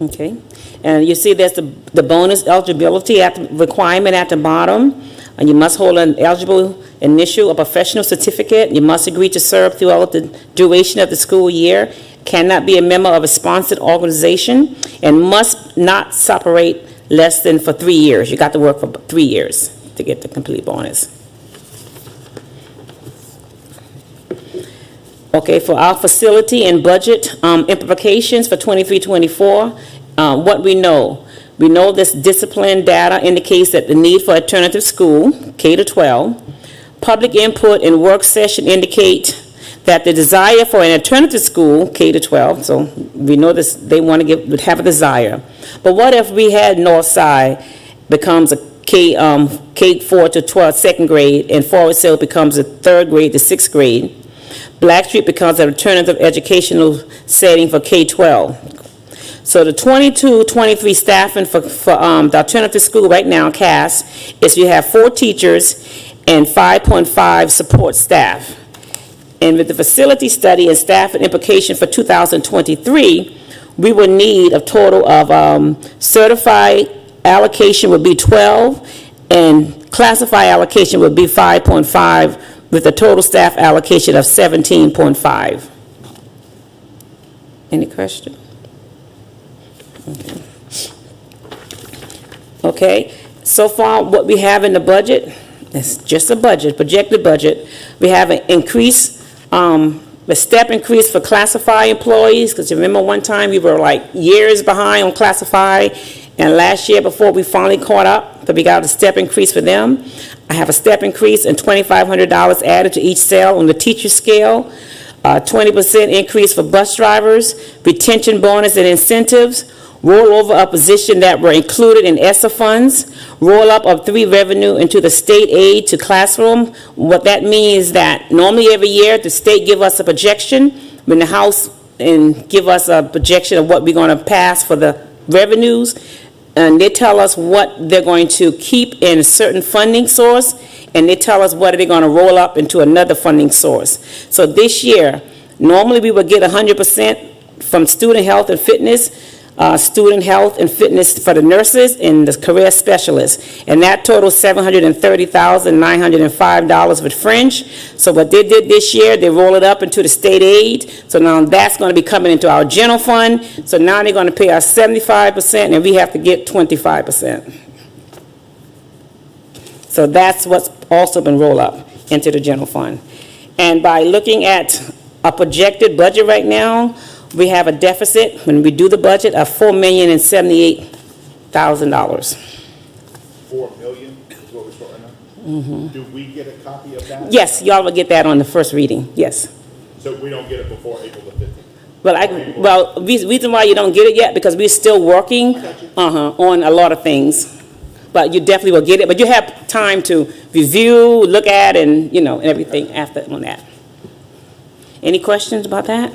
okay, and you see there's the bonus eligibility requirement at the bottom. And you must hold an eligible initial or professional certificate. You must agree to serve throughout the duration of the school year. Cannot be a member of a sponsored organization, and must not separate less than for 3 years. You got to work for 3 years to get the complete bonus. Okay, for our facility and budget implications for 23-24, what we know. We know this discipline data indicates that the need for alternative school, K-12, public input and work session indicate that the desire for an alternative school, K-12, so we know this, they want to have a desire. But what if we had Northside becomes a K-4 to 12, second grade, and Forest Hill becomes a third grade to sixth grade? Blackstreet becomes an alternative educational setting for K-12. So the 22-23 staffing for the alternative school right now, CAS, is you have 4 teachers and 5.5 support staff. And with the facility study and staff and implication for 2023, we will need a total of certified allocation would be 12, and classified allocation would be 5.5, with a total staff allocation of 17.5. Any question? Okay, so far what we have in the budget, it's just a budget, projected budget. We have an increase, a step increase for classified employees, because you remember one time we were like years behind on classified, and last year before we finally caught up, that we got a step increase for them. I have a step increase and $2,500 added to each cell on the teacher scale. 20% increase for bus drivers, retention bonus and incentives, rollover of position that were included in ESSA funds, roll-up of 3 revenue into the state aid to classroom. What that means is that normally every year, the state give us a projection when the House and give us a projection of what we're going to pass for the revenues, and they tell us what they're going to keep in a certain funding source, and they tell us what they're going to roll up into another funding source. So this year, normally we would get 100% from student health and fitness, for the nurses and the career specialists. And that totals $730,905 with fringe. So what they did this year, they roll it up into the state aid. So now that's going to be coming into our general fund. So now they're going to pay us 75% and we have to get 25%. So that's what's also been rolled up into the general fund. And by looking at a projected budget right now, we have a deficit, when we do the budget, of $4,078,000. 4 million, is what we're starting on. Do we get a copy of that? Yes, y'all will get that on the first reading, yes. So we don't get it before April the 15th? Well, reason why you don't get it yet, because we're still working, on a lot of things. But you definitely will get it, but you have time to review, look at, and, and everything after on that. Any questions about that?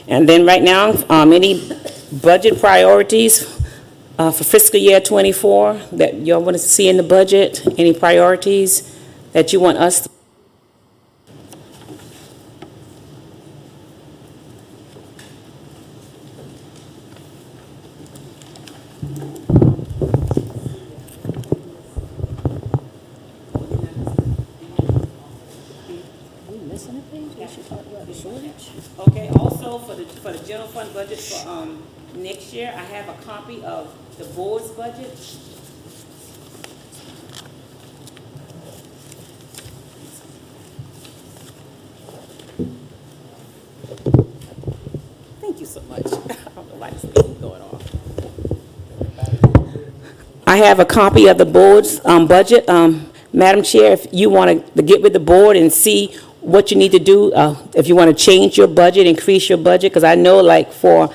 And then right now, any budget priorities for fiscal year '24 that y'all want to see in the budget? Any priorities that you want us to? Okay, also for the general fund budget for next year, I have a copy of the board's budget. Thank you so much. I don't know why this thing is going off. I have a copy of the board's budget. Madam Chair, if you want to get with the board and see what you need to do, if you want to change your budget, increase your budget, because I know like for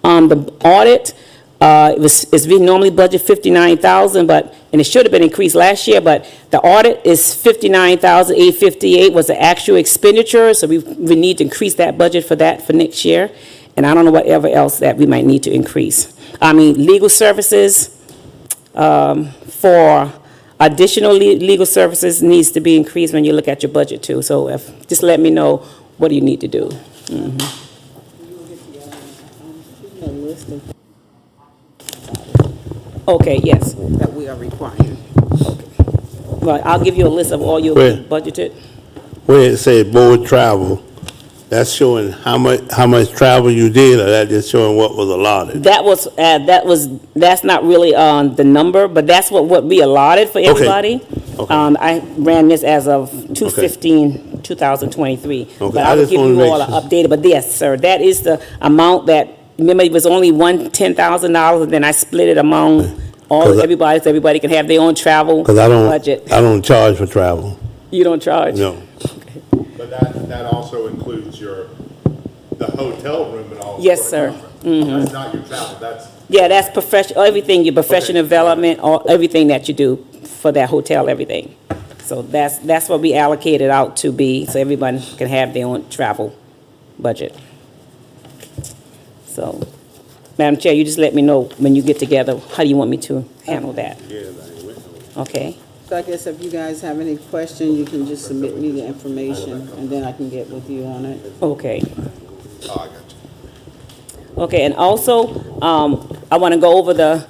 the audit, it's been normally budget 59,000, and it should have been increased last year, but the audit is 59,858 was the actual expenditure, so we need to increase that budget for next year, and I don't know whatever else that we might need to increase. I mean, legal services, for additional legal services needs to be increased when you look at your budget too. So just let me know what do you need to do. Okay, yes. That we are requiring. Well, I'll give you a list of all your Where? budgeted. Where it said board travel, that's showing how much travel you did, or that just showing what was allotted? That's not really the number, but that's what we allotted for everybody. Okay. I ran this as of 2/15/2023. Okay, But I I will just give wanna you make all sure. an updated, but yes, sir, that is the amount that, remember, it was only $10,000, and then I split it among everybody, so everybody can have their own travel Because I budget. don't charge for travel, You don't charge? no. But that also includes the hotel room and all. Yes, for the sir. conference. That's not your travel, that's. Yeah, that's everything, your professional development, everything that you do for that hotel, everything. So that's what we allocated out to be, so everyone can have their own travel budget. So, Madam Chair, you just let me know when you get together, how do you want me to handle that? Okay, So I guess if you guys have any questions, you can just submit me the information, and then I can get with you on it. okay. Oh, I got you. Okay, and also, I want to go over the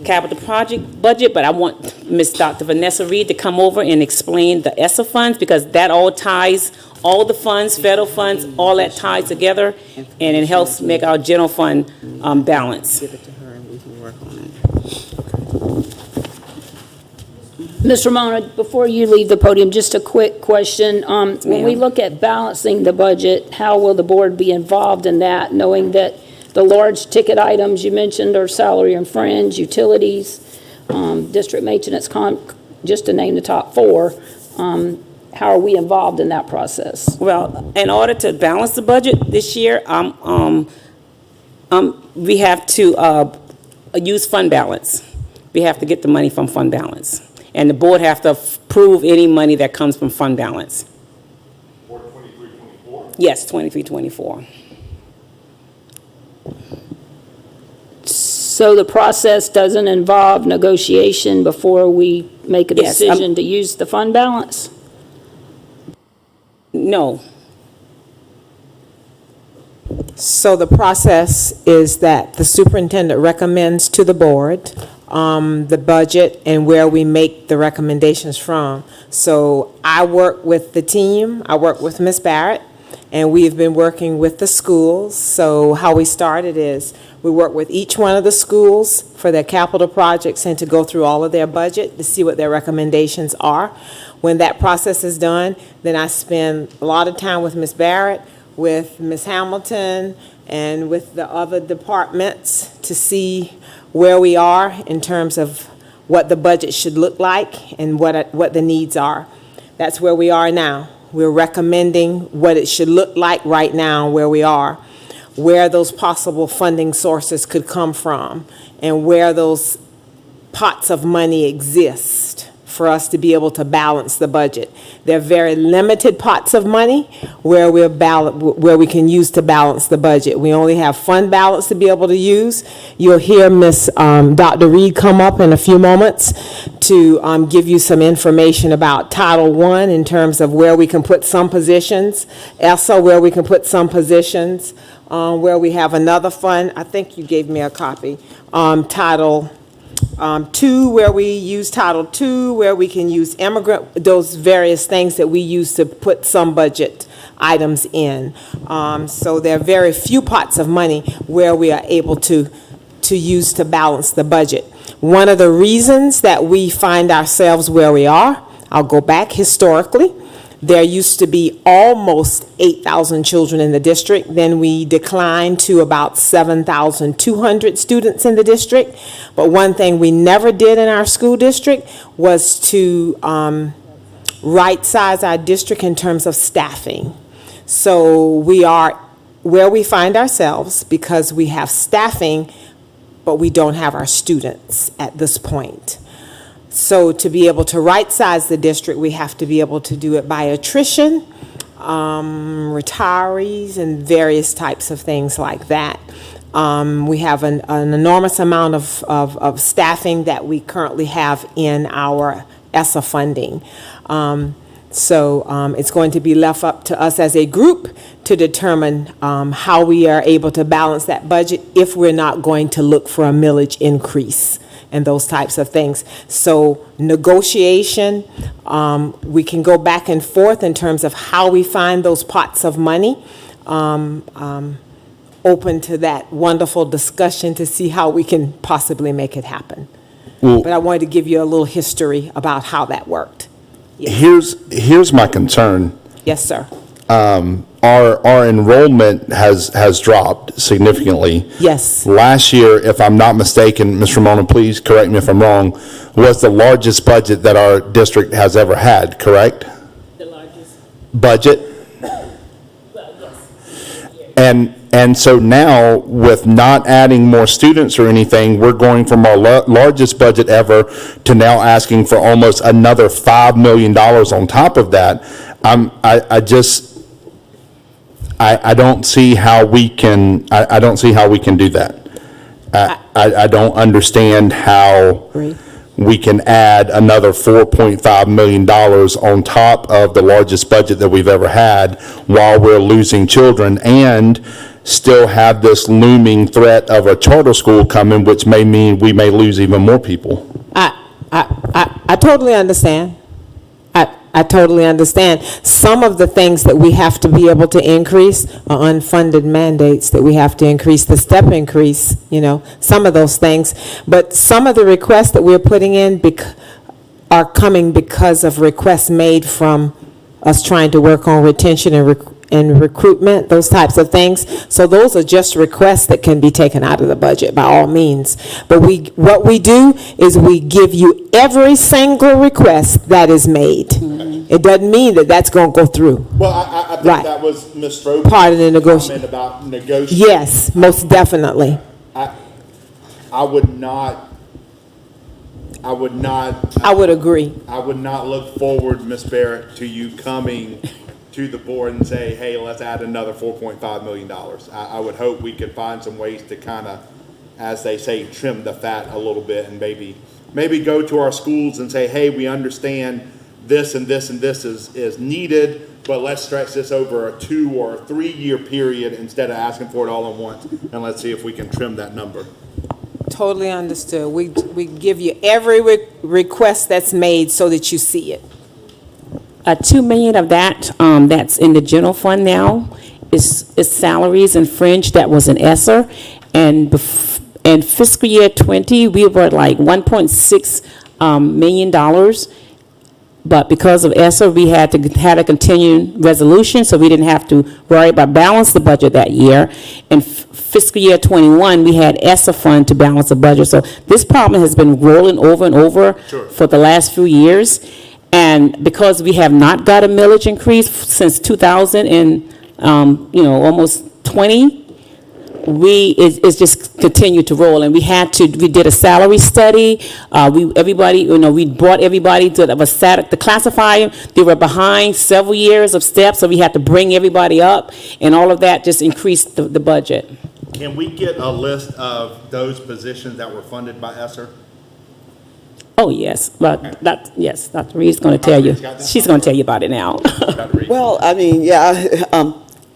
capital project budget, but I want Ms. Dr. Vanessa Reed to come over and explain the ESSA funds, because that all ties, all the funds, federal funds, all that ties together, and it helps make our general fund balance. Give it to her, and we can work on it. Ms. Ramona, before you leave the podium, just a quick question. When we ma'am. look at balancing the budget, how will the board be involved in that, knowing that the large ticket items you mentioned are salary and fringe, utilities, district maintenance, just to name the top four? How are we involved in that process? Well, in order to balance the budget this year, we have to use fund balance. We have to get the money from fund balance. And the board have to approve any money that comes from fund balance. For 23-24? Yes, 23-24. So the process doesn't involve negotiation before we make a Yes, decision to use the fund balance? No. So the process is that the superintendent recommends to the board the budget and where we make the recommendations from. So I work with the team, I work with Ms. Barrett, and we've been working with the schools. So how we started is we work with each one of the schools for their capital projects and to go through all of their budget to see what their recommendations are. When that process is done, then I spend a lot of time with Ms. Barrett, with Ms. Hamilton, and with the other departments to see where we are in terms of what the budget should look like and what the needs are. That's where we are now. We're recommending what it should look like right now where we are, where those possible funding sources could come from, and where those pots of money exist for us to be able to balance the budget. They're very limited pots of money where where we can use to balance the budget. We only have fund balance to be able to use. You'll hear Dr. Reed come up in a few moments to give you some information about Title I in terms of where we can put some positions, ESSA where we can put some positions, where we have another fund. I think you gave me a copy. Title II, where we use Title II, where we can use immigrant, those various things that we use to put some budget items in. So there are very few pots of money where we are able to use to balance the budget. One of the reasons that we find ourselves where we are, I'll go back historically. There used to be almost 8,000 children in the district. Then we declined to about 7,200 students in the district. But one thing we never did in our school district was to right-size our district in terms of staffing. So we are where we find ourselves because we have staffing, but we don't have our students at this point. So to be able to right-size the district, we have to be able to do it by attrition, retirees, and various types of things like that. We have an enormous amount of staffing that we currently have in our ESSA funding. So it's going to be left up to us as a group to determine how we are able to balance that budget if we're not going to look for a millage increase and those types of things. So negotiation, we can go back and forth in terms of how we find those pots of money. Open to that wonderful discussion to see how we can possibly make it happen. But I wanted to give you a little history about how that worked. Here's my concern. Yes, sir. Our enrollment has dropped significantly. Yes. Last year, if I'm not mistaken, Ms. Ramona, please correct me if I'm wrong, was the largest budget that our district has ever had, correct? The largest, Budget? well, yes. And so now, with not adding more students or anything, we're going from our largest budget ever to now asking for almost another $5 million on top of that. I don't see how we can, I don't see how we can do that. I don't understand how we can add another $4.5 million on top of the largest budget that we've ever had while we're losing children and still have this looming threat of a charter school coming, which may mean we may lose even more people. I totally understand. I totally understand. Some of the things that we have to be able to increase are unfunded mandates that we have to increase, the step increase, some of those things. But some of the requests that we're putting in are coming because of requests made from us trying to work on retention and recruitment, those types of things. So those are just requests that can be taken out of the budget by all means. But what we do is we give you every single request that is made. It doesn't mean that that's going to go through. Well, I think Right. that was Ms. Stroke's Part of the comment about negotiating. Yes, most definitely. I would not, I would agree. I would not look forward, Ms. Barrett, to you coming to the board and say, hey, let's add another $4.5 million. I would hope we could find some ways to kind of, as they say, trim the fat a little bit and maybe go to our schools and say, hey, we understand this and this and this is needed, but let's stretch this over a 2 or 3 year period instead of asking for it all at once, and let's see if we can trim that number. Totally understood. We give you every request that's made so that you see it. $2 million of that, that's in the general fund now, is salaries and fringe that was in ESSER. And in fiscal year 20, we were at like $1.6 million. But because of ESSER, we had a continuing resolution, so we didn't have to worry about balance the budget that year. In fiscal year '21, we had ESSER fund to balance the budget. So this problem has been rolling over and over for the last few years. And because we have not got a millage increase since 2000 and, almost 20, it's just continued to roll, and we did a salary study. We brought everybody to the classifier. They were behind several years of steps, so we had to bring everybody up, and all of that just increased the budget. Can we get a list of those positions that were funded by ESSER? Oh, yes, but yes, Dr. Reed's going to tell you. She's going to tell you about it now. Well, I mean, yeah,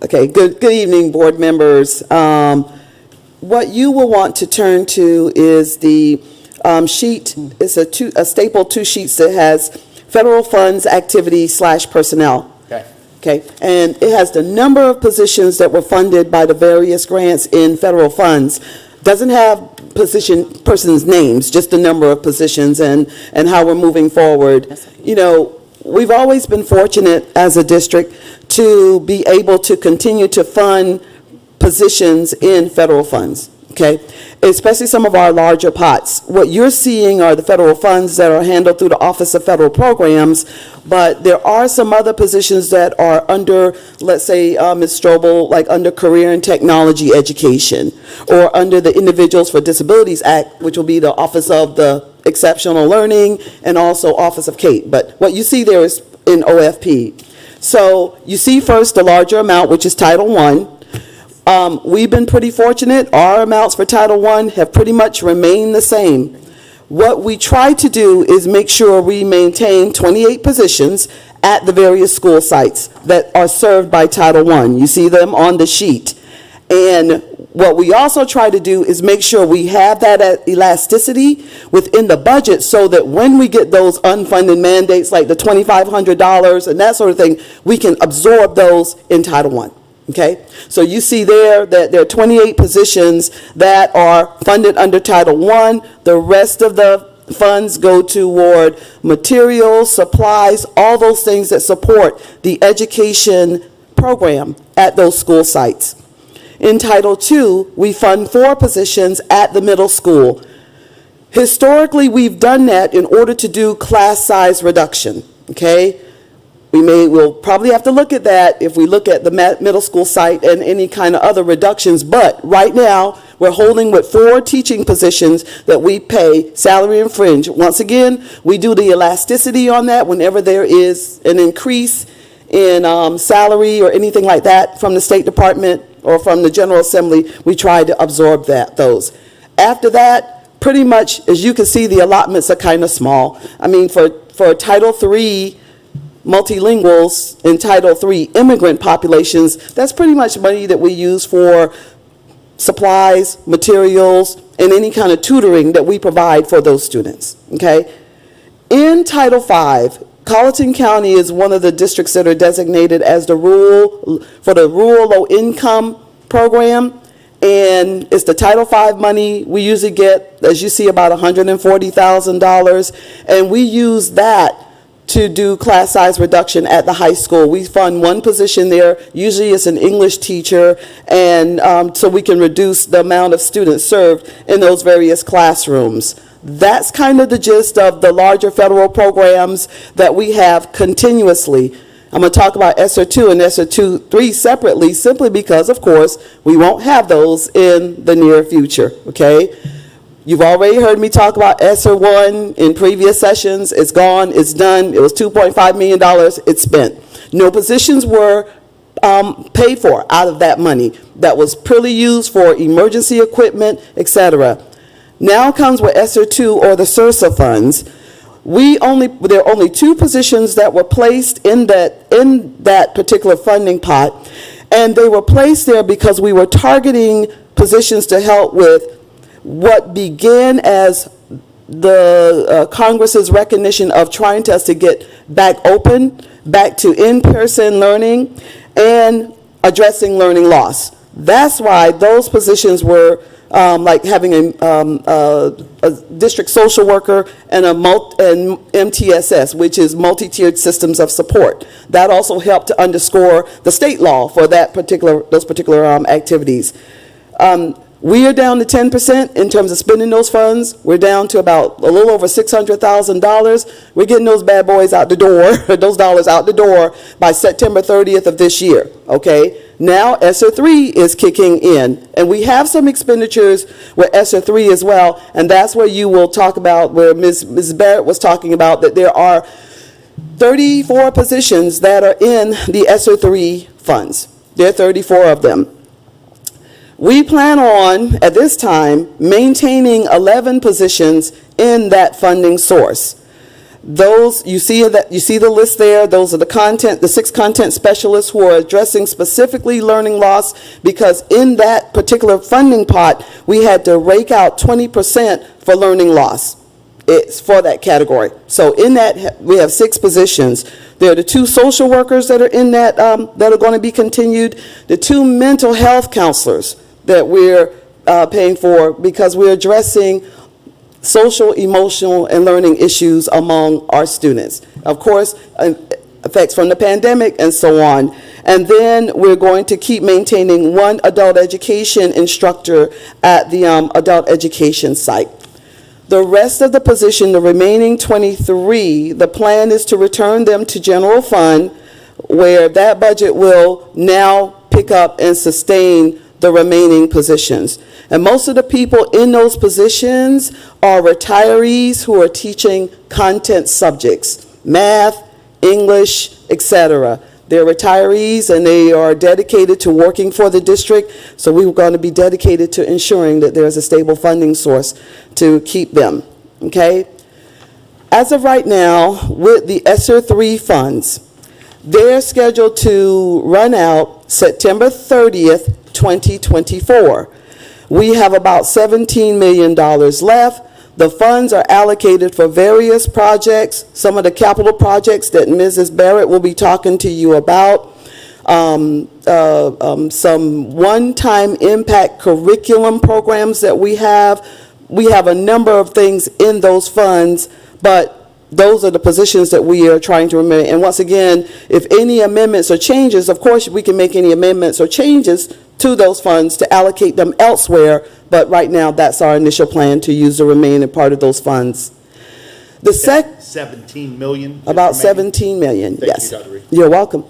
okay, good evening, board members. What you will want to turn to is the sheet. It's a staple 2 sheets that has federal funds, activity / personnel. Okay, and it has the number of positions that were funded by the various grants in federal funds. Doesn't have persons' names, just the number of positions and how we're moving forward. We've always been fortunate as a district to be able to continue to fund positions in federal funds, okay? Especially some of our larger pots. What you're seeing are the federal funds that are handled through the Office of Federal Programs, but there are some other positions that are under, let's say, Ms. Strobel, like under Career and Technology Education, or under the Individuals for Disabilities Act, which will be the Office of the Exceptional Learning, and also Office of Kate. But what you see there is in OFP. So you see first the larger amount, which is Title I. We've been pretty fortunate. Our amounts for Title I have pretty much remained the same. What we try to do is make sure we maintain 28 positions at the various school sites that are served by Title I. You see them on the sheet. And what we also try to do is make sure we have that elasticity within the budget so that when we get those unfunded mandates like the $2,500 and that sort of thing, we can absorb those in Title I. Okay, so you see there that there are 28 positions that are funded under Title I. The rest of the funds go toward materials, supplies, all those things that support the education program at those school sites. In Title II, we fund 4 positions at the middle school. Historically, we've done that in order to do class size reduction, okay? We'll probably have to look at that if we look at the middle school site and any kind of other reductions, but right now, we're holding with 4 teaching positions that we pay salary and fringe. Once again, we do the elasticity on that whenever there is an increase in salary or anything like that from the State Department or from the General Assembly, we try to absorb those. After that, pretty much, as you can see, the allotments are kind of small. I mean, for Title III, multilinguals in Title III immigrant populations, that's pretty much money that we use for supplies, materials, and any kind of tutoring that we provide for those students, okay? In Title V, Colleton County is one of the districts that are designated as the rural low-income program, and it's the Title V money. We usually get, as you see, about $140,000, and we use that to do class size reduction at the high school. We fund 1 position there, usually it's an English teacher, and so we can reduce the amount of students served in those various classrooms. That's kind of the gist of the larger federal programs that we have continuously. I'm going to talk about ESSER 2 and ESSER 3 separately, simply because, of course, we won't have those in the near future, okay? You've already heard me talk about ESSER 1 in previous sessions. It's gone, it's done. It was $2.5 million, it's spent. No positions were paid for out of that money. That was purely used for emergency equipment, etc. Now comes with ESSER 2 or the SRSA funds. There are only 2 positions that were placed in that particular funding pot, and they were placed there because we were targeting positions to help with what began as the Congress's recognition of trying to us to get back open, back to in-person learning, and addressing learning loss. That's why those positions were like having a district social worker and and MTSS, which is multi-tiered systems of support. That also helped to underscore the state law for those particular activities. We are down to 10% in terms of spending those funds. We're down to about a little over $600,000. We're getting those bad boys out the door, those dollars out the door by September 30th of this year, okay? Now ESSER 3 is kicking in, and we have some expenditures with ESSER 3 as well, and that's where you will talk about, where Ms. Barrett was talking about, that there are 34 positions that are in the ESSER 3 funds. There are 34 of them. We plan on, at this time, maintaining 11 positions in that funding source. Those, you see the list there, those are the 6 content specialists who are addressing specifically learning loss, because in that particular funding pot, we had to rake out 20% for learning loss. It's for that category. So in that, we have 6 positions. There are the 2 social workers that are in that, that are going to be continued, the 2 mental health counselors that we're paying for, because we're addressing social, emotional, and learning issues among our students. Of course, effects from the pandemic and so on. And then we're going to keep maintaining 1 adult education instructor at the adult education site. The rest of the position, the remaining 23, the plan is to return them to general fund, where that budget will now pick up and sustain the remaining positions. And most of the people in those positions are retirees who are teaching content subjects, math, English, etc. They're retirees and they are dedicated to working for the district, so we're going to be dedicated to ensuring that there's a stable funding source to keep them, okay? As of right now, with the ESSER 3 funds, they're scheduled to run out September 30th, 2024. We have about $17 million left. The funds are allocated for various projects, some of the capital projects that Mrs. Barrett will be talking to you about, some one-time impact curriculum programs that we have. We have a number of things in those funds, but those are the positions that we are trying to remain. And once again, if any amendments or changes, of course, we can make any amendments or changes to those funds to allocate them elsewhere. But right now, that's our initial plan, to use the remaining part of those funds. The 17 million? About 17 million, Thank yes. you, Dr. Reed. You're welcome.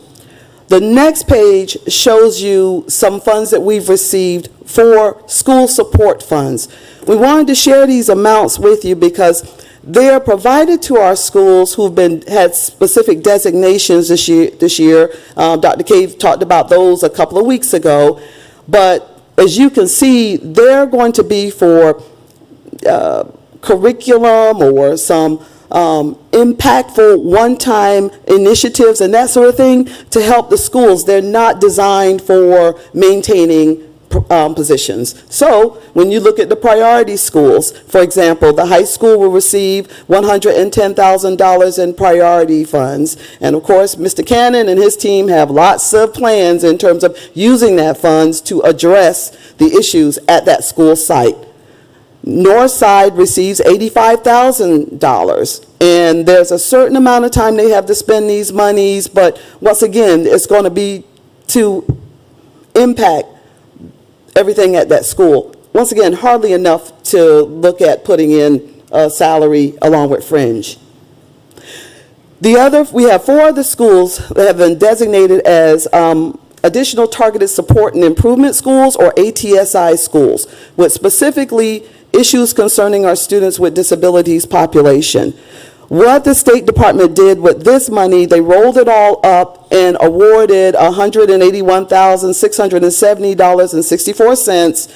The next page shows you some funds that we've received for school support funds. We wanted to share these amounts with you because they are provided to our schools who've had specific designations this year. Dr. Cave talked about those a couple of weeks ago. But as you can see, they're going to be for curriculum or some impactful one-time initiatives and that sort of thing to help the schools. They're not designed for maintaining positions. So when you look at the priority schools, for example, the high school will receive $110,000 in priority funds. And of course, Mr. Cannon and his team have lots of plans in terms of using that funds to address the issues at that school site. Northside receives $85,000. And there's a certain amount of time they have to spend these monies, but once again, it's going to be to impact everything at that school. Once again, hardly enough to look at putting in a salary along with fringe. We have 4 other schools that have been designated as additional targeted support and improvement schools, or ATSI schools, with specifically issues concerning our students with disabilities population. What the State Department did with this money, they rolled it all up and awarded $181,670.64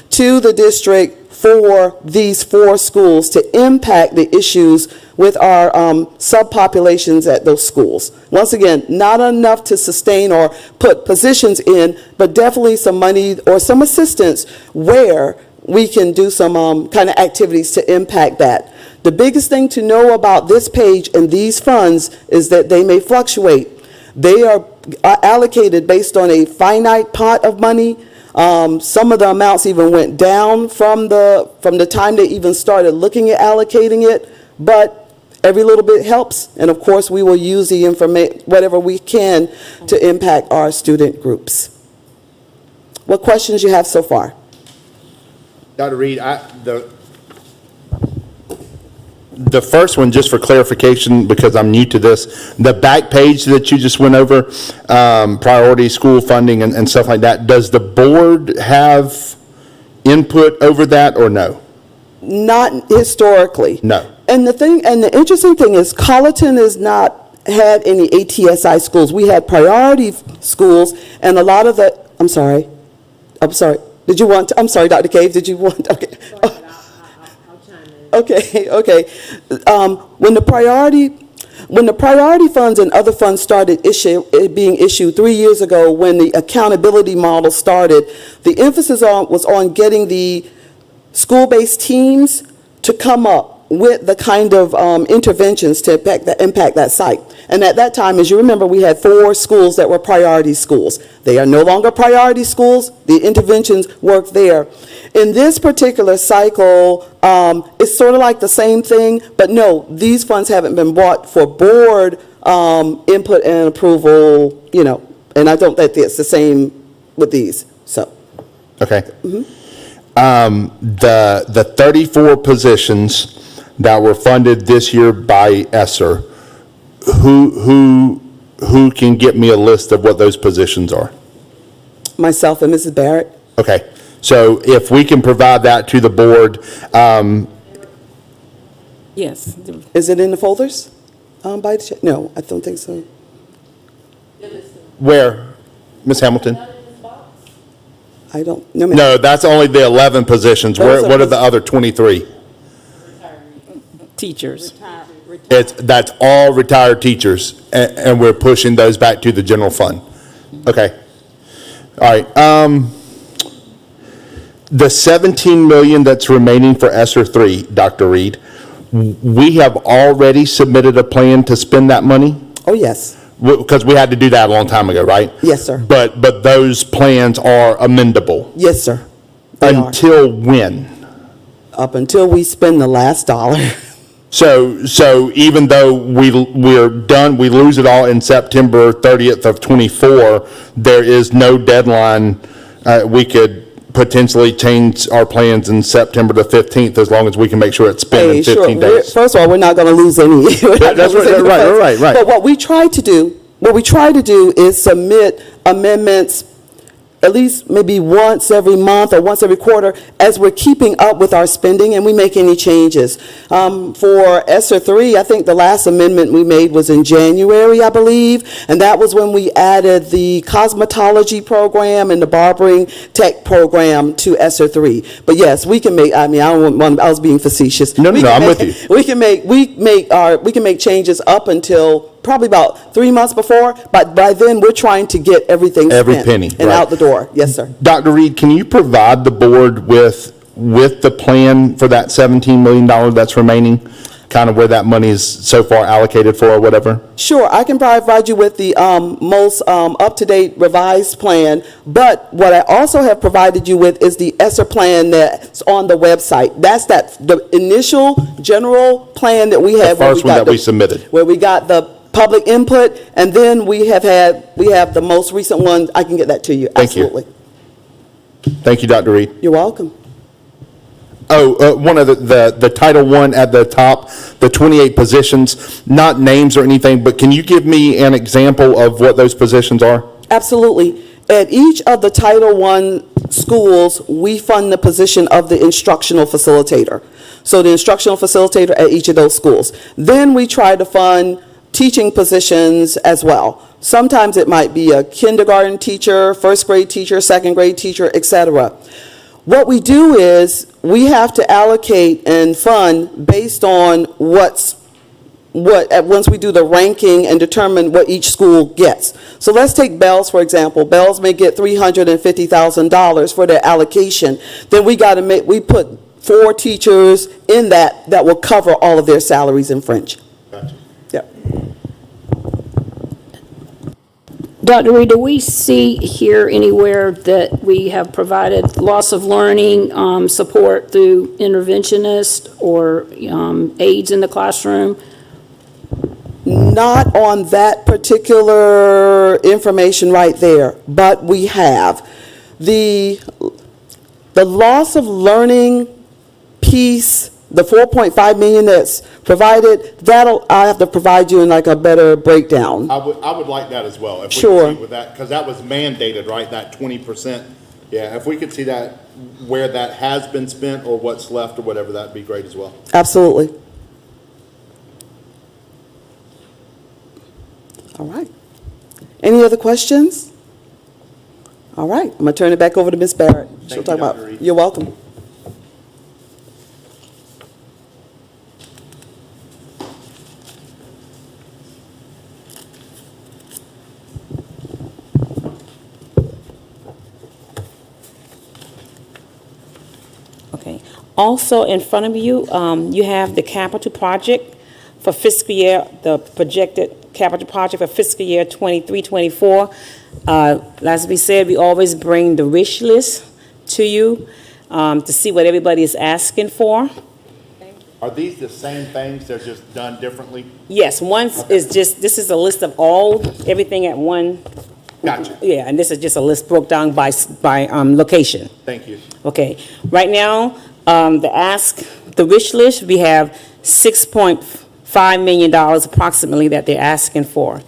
to the district for these 4 schools to impact the issues with our subpopulations at those schools. Once again, not enough to sustain or put positions in, but definitely some money or some assistance where we can do some kind of activities to impact that. The biggest thing to know about this page and these funds is that they may fluctuate. They are allocated based on a finite pot of money. Some of the amounts even went down from the time they even started looking at allocating it, but every little bit helps. And of course, we will use the information, whatever we can, to impact our student groups. What questions you have so far? Dr. Reed, the first one, just for clarification, because I'm new to this, the back page that you just went over, priority school funding and stuff like that, does the board have input over that or no? Not historically. No. And the interesting thing is Colleton has not had any ATSI schools. We had priority schools, and a lot of the, I'm sorry. Did you want to, I'm sorry, Dr. Cave, did you want, okay. Okay. When the priority funds and other funds started being issued 3 years ago, when the accountability model started, the emphasis was on getting the school-based teams to come up with the kind of interventions to impact that site. And at that time, as you remember, we had 4 schools that were priority schools. They are no longer priority schools. The interventions work there. In this particular cycle, it's sort of like the same thing, but no, these funds haven't been bought for board input and approval, and I don't think it's the same with these, so. Okay. The 34 positions that were funded this year by ESSER, who can get me a list of what those positions are? Myself and Mrs. Barrett. Okay, so if we can provide that to the board, Yes. Is it in the folders? No, I don't think so. where, Ms. Hamilton? I don't, no, ma'am. No, that's only the 11 positions. Those are What are the other 23? Teachers. That's all retired teachers, and we're pushing those back to the general fund. Okay. All right. The 17 million that's remaining for ESSER 3, Dr. Reed, we have already submitted a plan to spend that money? Oh, yes. Because we had to do that a long time ago, right? Yes, sir. But those plans are amendable. Yes, sir. They are. Until when? Up until we spend the last dollar. So even though we're done, we lose it all in September 30th of '24, there is no deadline. We could potentially change our plans in September the 15th, as long as we can make sure it's spent in 15 days. First of all, we're not going to lose any. That's right. But what we try to do is submit amendments at least maybe once every month or once every quarter as we're keeping up with our spending and we make any changes. For ESSER 3, I think the last amendment we made was in January, I believe, and that was when we added the cosmetology program and the barbering tech program to ESSER 3. But yes, we can make, I was being facetious. No, I'm with you. We can make changes up until probably about 3 months before, but by then we're trying to get everything Every spent penny, and right. out the door. Yes, sir. Dr. Reed, can you provide the board with the plan for that $17 million that's remaining? Kind of where that money is so far allocated for or whatever? Sure, I can provide you with the most up-to-date revised plan, but what I also have provided you with is the ESSER plan that's on the website. That's the initial general plan that we have. The first one that we submitted. Where we got the public input, and then we have the most recent one. I can get that to you. Thank you. Absolutely. Thank you, Dr. Reed. You're welcome. One of the Title I at the top, the 28 positions, not names or anything, but can you give me an example of what those positions are? Absolutely. At each of the Title I schools, we fund the position of the instructional facilitator. So the instructional facilitator at each of those schools. Then we try to fund teaching positions as well. Sometimes it might be a kindergarten teacher, first grade teacher, second grade teacher, etc. What we do is we have to allocate and fund based on once we do the ranking and determine what each school gets. So let's take Bells, for example. Bells may get $350,000 for their allocation. Then we put 4 teachers in that will cover all of their salaries in French. Gotcha. Yep. Dr. Reed, do we see here anywhere that we have provided loss of learning support through interventionists or aides in the classroom? Not on that particular information right there, but we have. The loss of learning piece, the 4.5 million that's provided, I have to provide you in like a better breakdown. I would like that as well. If we could Sure. see with that, because that was mandated, right, that 20%. Yeah, if we could see that, where that has been spent or what's left or whatever, that'd be great as well. Absolutely. All right. Any other questions? All right, I'm gonna turn it back over to Ms. Barrett. She'll you, talk about. Dr. Reed. You're welcome. Okay. Also, in front of you, you have the capital project for fiscal year, the projected capital project for fiscal year 23-24. As we said, we always bring the wish list to you to see what everybody is asking for. Are these the same things, they're just done differently? Yes, one is just, this is a list of all, everything at one. Gotcha. Yeah, and this is just a list broke down by location. Thank you. Okay, right now, the wish list, we have $6.5 million approximately that they're asking for.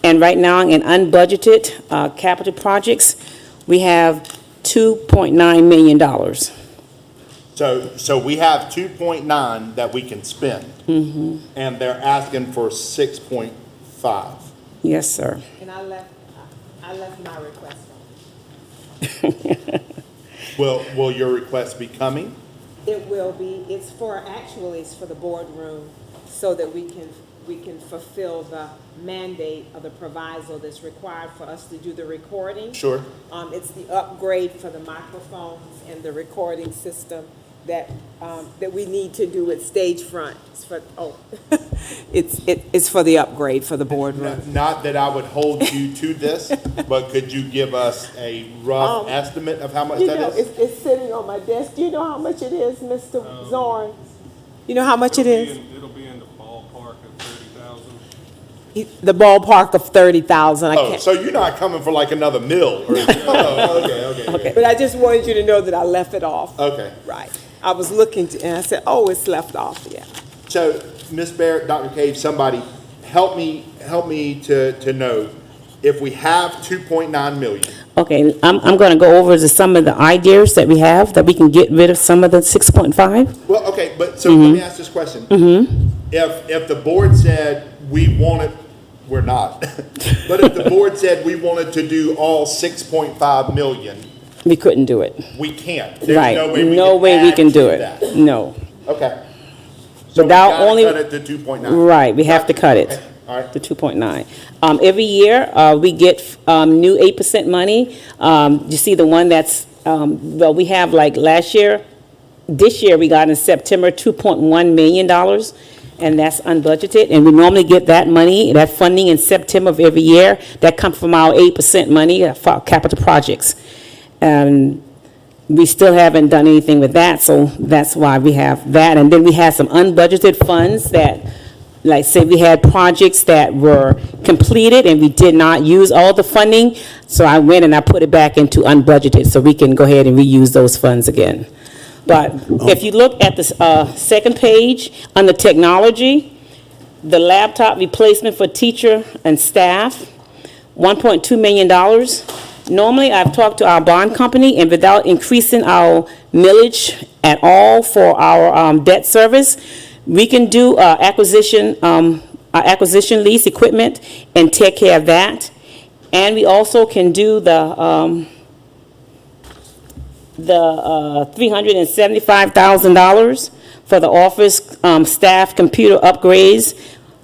And right now, in unbudgeted capital projects, we have $2.9 million. So we have 2.9 that we can spend. Mm-hmm. And they're asking for 6.5. Yes, sir. And I left my request on. Will your request be coming? It will be, it's for the boardroom, so that we can fulfill the mandate of the proviso that's required for us to do the recording. Sure. It's the upgrade for the microphones and the recording system that we need to do at stage front. It's for the upgrade for the boardroom. Not that I would hold you to this, but could you give us a rough estimate of how much that is? It's sitting on my desk. Do you know how much it is, Mr. Zorn? You know how much it is? It'll be in the ballpark of 30,000. The ballpark of 30,000. I Oh, can't. so you're not coming for like another mill? Okay. But I just wanted you to know that I left it off. Okay. Right. I was looking and I said, oh, it's left off. Yeah. So, Ms. Barrett, Dr. Cave, somebody help me to know if we have 2.9 million. Okay, I'm going to go over to some of the ideas that we have, that we can get rid of some of the 6.5. Well, okay, but so let me ask this question. If the board said we wanted, we're not, but if the board said we wanted to do all 6.5 million, We couldn't do it. we can't. There's Right, no way we can do add it. to that. No. Okay. So we Without gotta only- cut it to 2.9. Right, we have to cut it. Okay, all right. To 2.9. Every year, we get new 8% money. You see the one that's, we have like this year we got in September $2.1 million, and that's unbudgeted. And we normally get that money, that funding in September of every year. That comes from our 8% money for our capital projects. And we still haven't done anything with that, so that's why we have that. And then we have some unbudgeted funds that, like, say we had projects that were completed and we did not use all the funding, so I went and I put it back into unbudgeted, so we can go ahead and reuse those funds again. But if you look at the second page, under technology, the laptop replacement for teacher and staff, $1.2 million. Normally, I've talked to our bond company, and without increasing our millage at all for our debt service, we can do acquisition lease equipment and take care of that. And we also can do the $375,000 for the office staff computer upgrades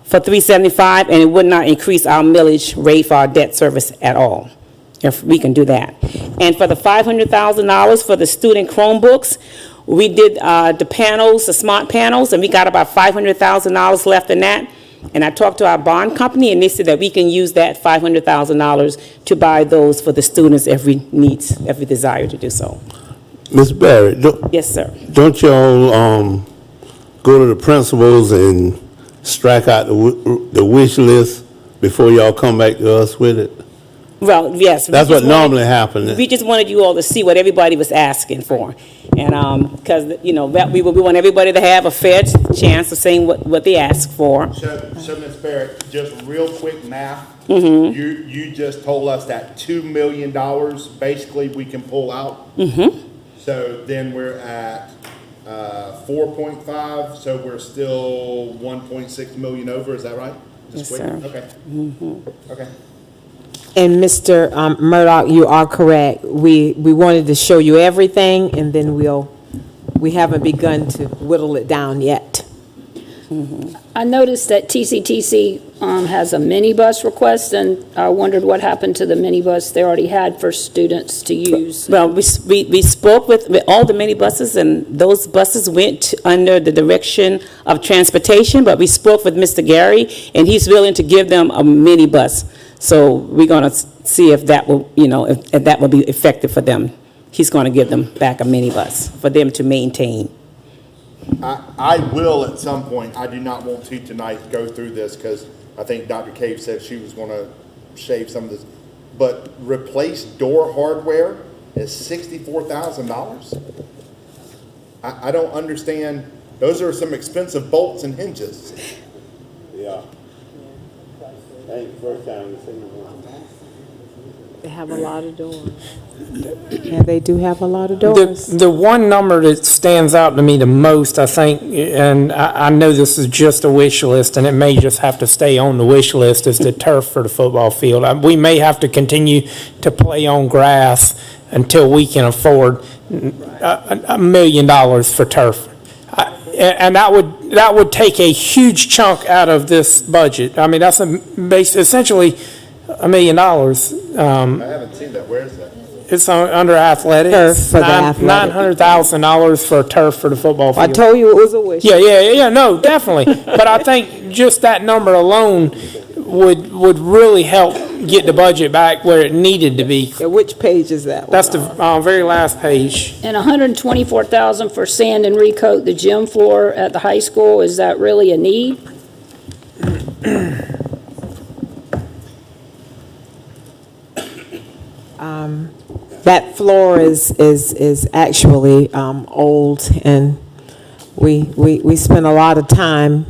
for $375,000, and it would not increase our millage rate for our debt service at all, if we can do that. And for the $500,000 for the student Chromebooks, we did the panels, the smart panels, and we got about $500,000 left in that. And I talked to our bond company, and they said that we can use that $500,000 to buy those for the students if we need, if we desire to do so. Ms. Barrett, Yes, sir. don't y'all, go to the principals and strike out the wish list before y'all come back to us with it? Well, yes. That's what normally happens. We just wanted you all to see what everybody was asking for. And, because, you know, we want everybody to have a fair chance of saying what they ask for. So Ms. Barrett, just real quick math. You just told us that $2 million basically we can pull out. So then we're at 4.5, so we're still 1.6 million over, is that right? Just Yes, quick? sir. Okay. Okay. And Mr. Murdoch, you are correct. We wanted to show you everything, and then we haven't begun to whittle it down yet. I noticed that TCTC has a minibus request, and I wondered what happened to the minibus they already had for students to use. Well, we spoke with all the minibuses, and those buses went under the direction of transportation, but we spoke with Mr. Gary, and he's willing to give them a minibus. So we're going to see if that will, you know, if that will be effective for them. He's going to give them back a minibus for them to maintain. I will at some point, I do not want to tonight go through this because I think Dr. Cave said she was going to shave some of this, but replace door hardware is $64,000? I don't understand, those are some expensive bolts and hinges. Yeah. Ain't the first time we've seen one. They have a lot of doors. Yeah, they do have a lot of doors. The one number that stands out to me the most, I think, and I know this is just a wish list, and it may just have to stay on the wish list, is the turf for the football field. We may have to continue to play on grass until we can afford $1 million for turf. And that would take a huge chunk out of this budget. I mean, that's essentially $1 million. I haven't seen that, where is that? It's under athletics. Turf for the athletic. $900,000 for turf for the football I field. told you it was a wish. Yeah, no, definitely. But I think just that number alone would really help get the budget back where it needed to be. Yeah, which page is that one? That's the very last page. And $124,000 for sand and recoat the gym floor at the high school, is that really a need? That floor is actually old, and we spent a lot of time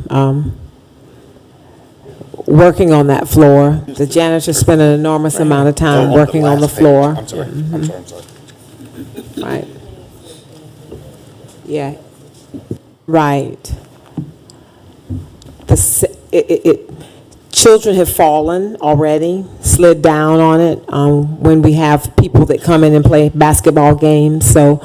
working on that floor. The janitor spent an enormous amount of time working on the floor. I'm sorry, I'm sorry. Right. Yeah. Right. Children have fallen already, slid down on it, when we have people that come in and play basketball games. So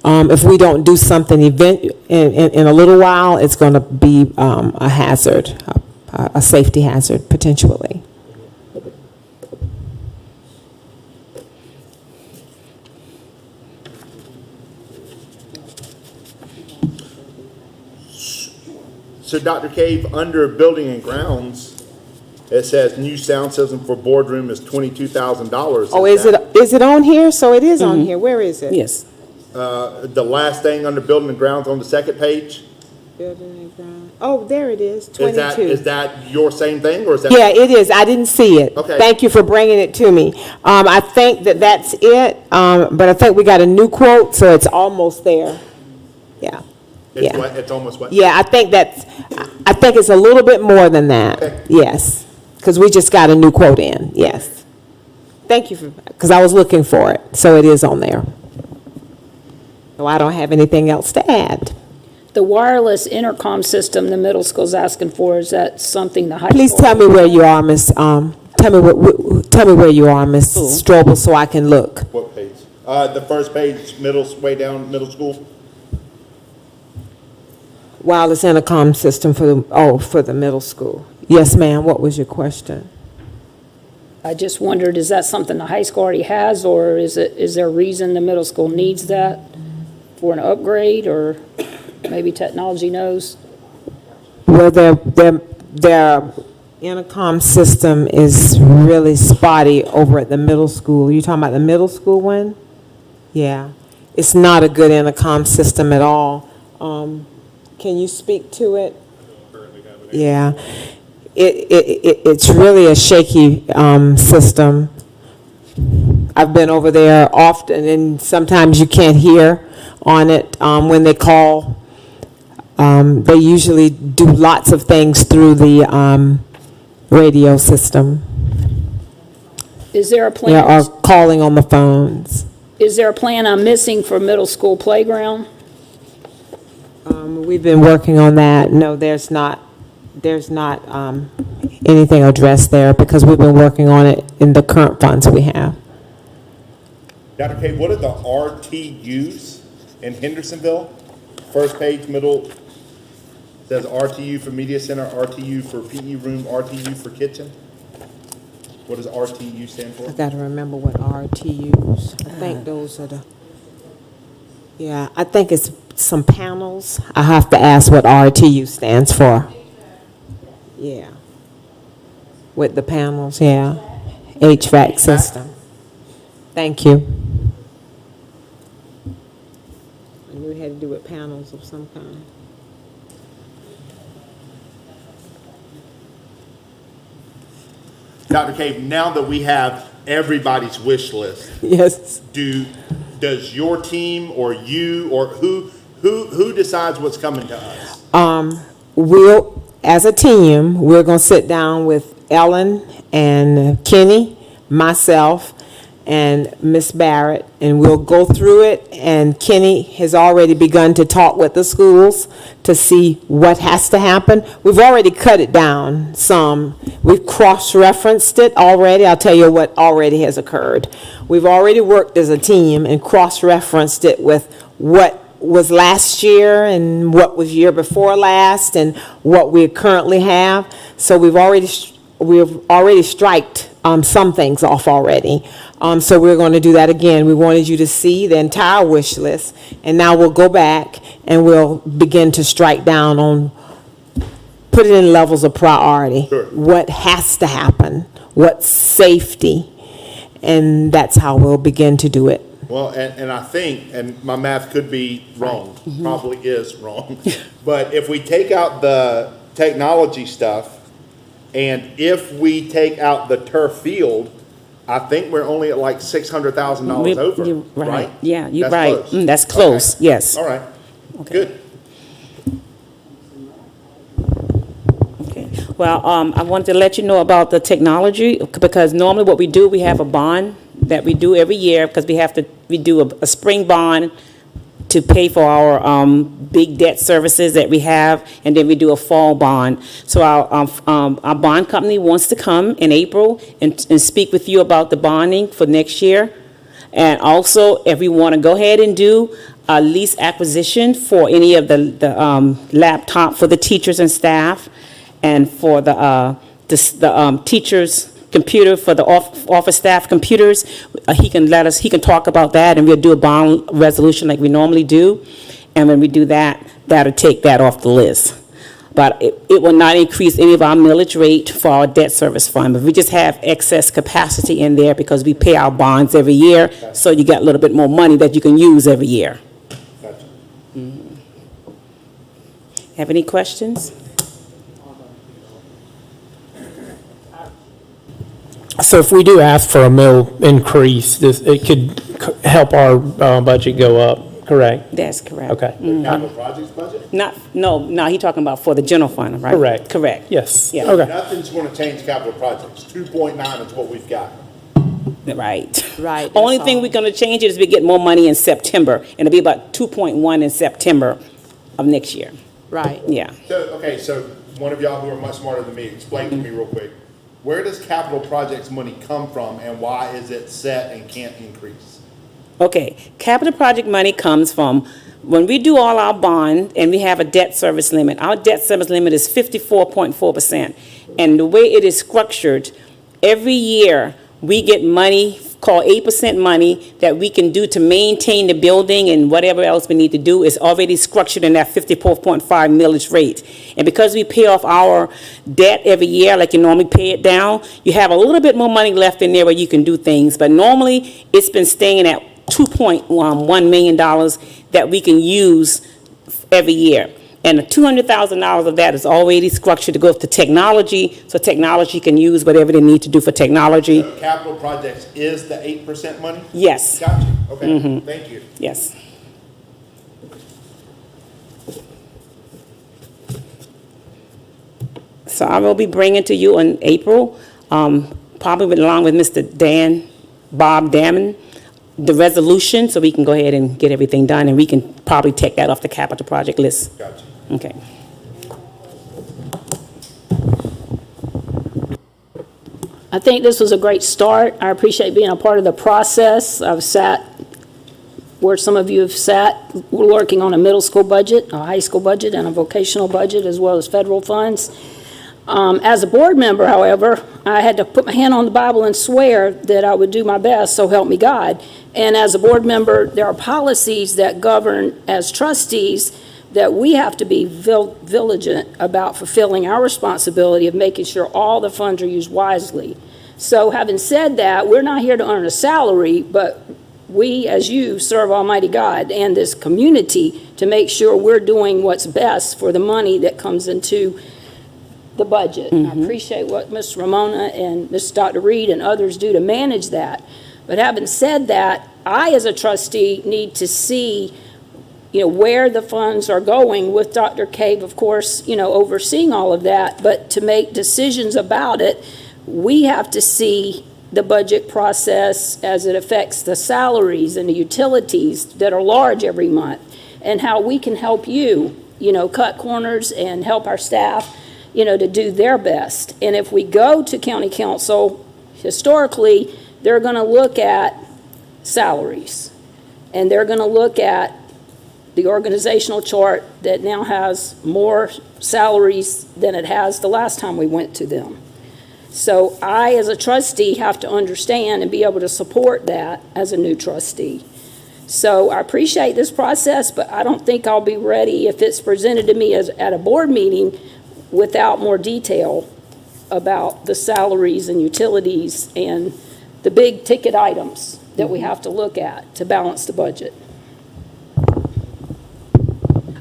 if we don't do something in a little while, it's going to be a hazard, a safety hazard, potentially. So Dr. Cave, under building and grounds, it says new sound system for boardroom is $22,000. Oh, is it on here? So it is on here. Where is it? Yes. The last thing under building and grounds on the second page, Building and ground. Oh, there it is, 22. is that your same thing, or is that? Yeah, it is. I didn't see it. Okay. Thank you for bringing it to me. I think that's it, but I think we got a new quote, so it's almost there. Yeah. It's Yeah. what, it's almost what? Yeah, I think it's a little bit more than that. Okay. Yes, because we just got a new quote in, yes. Thank you because I was looking for it, so it is on there. So I don't have anything else to add. The wireless intercom system the middle school's asking for, is that something the high school? Please tell me where you are, Miss. Tell me where you are, Miss Strobel, so I can look. What page? The first page, way down, middle school. Wireless intercom system for the middle school. Yes, ma'am. What was your question? I just wondered, is that something the high school already has, or is there a reason the middle school needs that for an upgrade, or maybe technology knows? Well, their intercom system is really spotty over at the middle school. You talking about the middle school one? Yeah. It's not a good intercom system at all. Can you speak to it? Yeah. It's really a shaky system. I've been over there often, and sometimes you can't hear on it when they call. They usually do lots of things through the radio system. Is there a Yeah, plan, or calling on the phones. is there a plan I'm missing for middle school playground? We've been working on that. No, there's not anything addressed there because we've been working on it in the current funds we have. Dr. K, what are the RTUs in Hendersonville? First page, middle, says RTU for media center, RTU for PE room, RTU for kitchen. What does RTU stand for? I gotta remember what RTUs. I think those are the, yeah, I think it's some panels. I have to ask what RTU stands for. Yeah. With the panels, yeah. HVAC system. Thank you. I knew it had to do with panels of some kind. Dr. Cave, now that we have everybody's wish list, Yes. does your team or you or who decides what's coming to us? We'll, as a team, we're gonna sit down with Ellen and Kenny, myself, and Miss Barrett, and we'll go through it, and Kenny has already begun to talk with the schools to see what has to happen. We've already cut it down some. We've cross-referenced it already. I'll tell you what already has occurred. We've already worked as a team and cross-referenced it with what was last year and what was year before last and what we currently have. So we've already striked some things off already. So we're going to do that again. We wanted you to see the entire wish list, and now we'll go back and we'll begin to strike down on, put it in levels of priority. Sure. What has to happen, what's safety, and that's how we'll begin to do it. Well, and I think, and my math could be wrong, probably is wrong, but if we take out the technology stuff, and if we take out the turf field, I think we're only at like $600,000 over, You're right? Yeah, you're That's right. close. That's close, Okay. yes. All right, good. Okay. Well, I wanted to let you know about the technology, because normally what we do, we have a bond that we do every year, because we do a spring bond to pay for our big debt services that we have, and then we do a fall bond. So our bond company wants to come in April and speak with you about the bonding for next year. And also, if we want to go ahead and do a lease acquisition for any of the laptop for the teachers and staff, and for the teachers' computer, for the office staff computers, he can talk about that, and we'll do a bond resolution like we normally do. And when we do that, that'll take that off the list. But it will not increase any of our millage rate for our debt service fund. But we just have excess capacity in there because we pay our bonds every year, so you get a little bit more money that you can use every year. Gotcha. Have any questions? So if we do ask for a mill increase, it could help our budget go up, correct? That's correct. Okay. Capital projects budget? No, he talking about for the general fund, right? Correct. Correct. Yes. Yeah. Okay. Nothing's going to change capital projects. 2.9 is what we've got. Right. Right, Only that's thing all. we're gonna change is we get more money in September, and it'll be about 2.1 in September of next year. Right. Yeah. So one of y'all who are much smarter than me, explain to me real quick. Where does capital projects money come from, and why is it set and can't increase? Okay, capital project money comes from, when we do all our bond and we have a debt service limit, our debt service limit is 54.4%. And the way it is structured, every year we get money called 8% money that we can do to maintain the building and whatever else we need to do is already structured in that 54.5 millage rate. And because we pay off our debt every year, like you normally pay it down, you have a little bit more money left in there where you can do things. But normally, it's been staying at $2.1 million that we can use every year. And $200,000 of that is already structured to go to technology, so technology can use whatever they need to do for technology. Capital projects is the 8% money? Yes. Got you, okay, thank you. Yes. So I will be bringing to you in April, probably along with Mr. Bob Damon, the resolution, so we can go ahead and get everything done, and we can probably take that off the capital project list. Gotcha. Okay. I think this was a great start. I appreciate being a part of the process. I've sat where some of you have sat. We're working on a middle school budget, a high school budget, and a vocational budget, as well as federal funds. As a board member, however, I had to put my hand on the Bible and swear that I would do my best, so help me God. And as a board member, there are policies that govern as trustees that we have to be vigilant about fulfilling our responsibility of making sure all the funds are used wisely. So having said that, we're not here to earn a salary, but we, as you, serve Almighty God and this community to make sure we're doing what's best for the money that comes into the budget. I appreciate what Ms. Ramona and Ms. Dr. Reed and others do to manage that. But having said that, I, as a trustee, need to see where the funds are going, with Dr. Cave, of course, overseeing all of that. But to make decisions about it, we have to see the budget process as it affects the salaries and the utilities that are large every month, and how we can help you, cut corners and help our staff, to do their best. And if we go to county council, historically, they're going to look at salaries, and they're going to look at the organizational chart that now has more salaries than it has the last time we went to them. So I, as a trustee, have to understand and be able to support that as a new trustee. So I appreciate this process, but I don't think I'll be ready if it's presented to me as at a board meeting without more detail about the salaries and utilities and the big ticket items that we have to look at to balance the budget.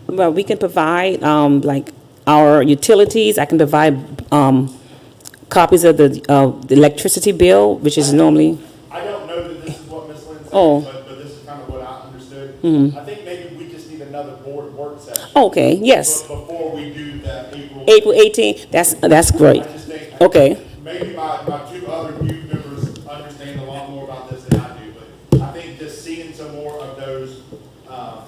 Well, we can provide, like, our utilities. I can provide copies of the electricity bill, which is normally... I don't know that this is what Ms. Lynn said, Oh. but this is kind of what I understood. I think maybe we just need another board work session. Okay, yes. Before we do the April 18th, that's great. I just think, Okay. maybe my two other new members understand a lot more about this than I do, but I think just seeing some more of those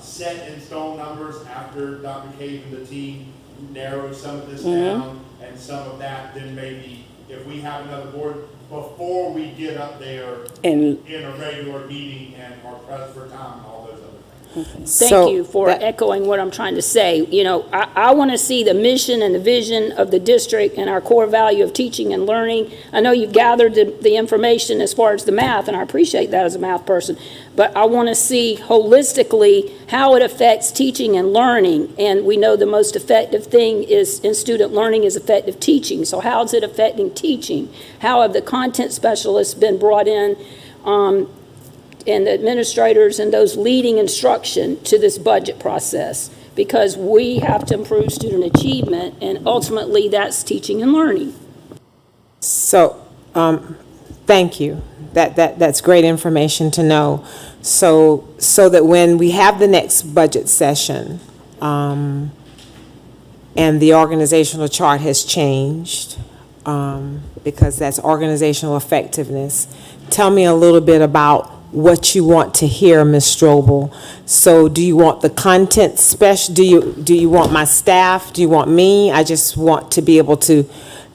set in stone numbers after Dr. Cave and the team narrow some of this down and some of that, then maybe if we have another board, before we get up there And in a regular meeting and are pressed for time and all those other things. Thank you for echoing what I'm trying to say. I want to see the mission and the vision of the district and our core value of teaching and learning. I know you've gathered the information as far as the math, and I appreciate that as a math person, but I want to see holistically how it affects teaching and learning. And we know the most effective thing is in student learning is effective teaching. So how is it affecting teaching? How have the content specialists been brought in, and the administrators and those leading instruction to this budget process? Because we have to improve student achievement, and ultimately that's teaching and learning. So, thank you. That's great information to know. So that when we have the next budget session, and the organizational chart has changed, because that's organizational effectiveness, tell me a little bit about what you want to hear, Ms. Strobel. So do you want the content special? Do you want my staff? Do you want me? I just want to be able to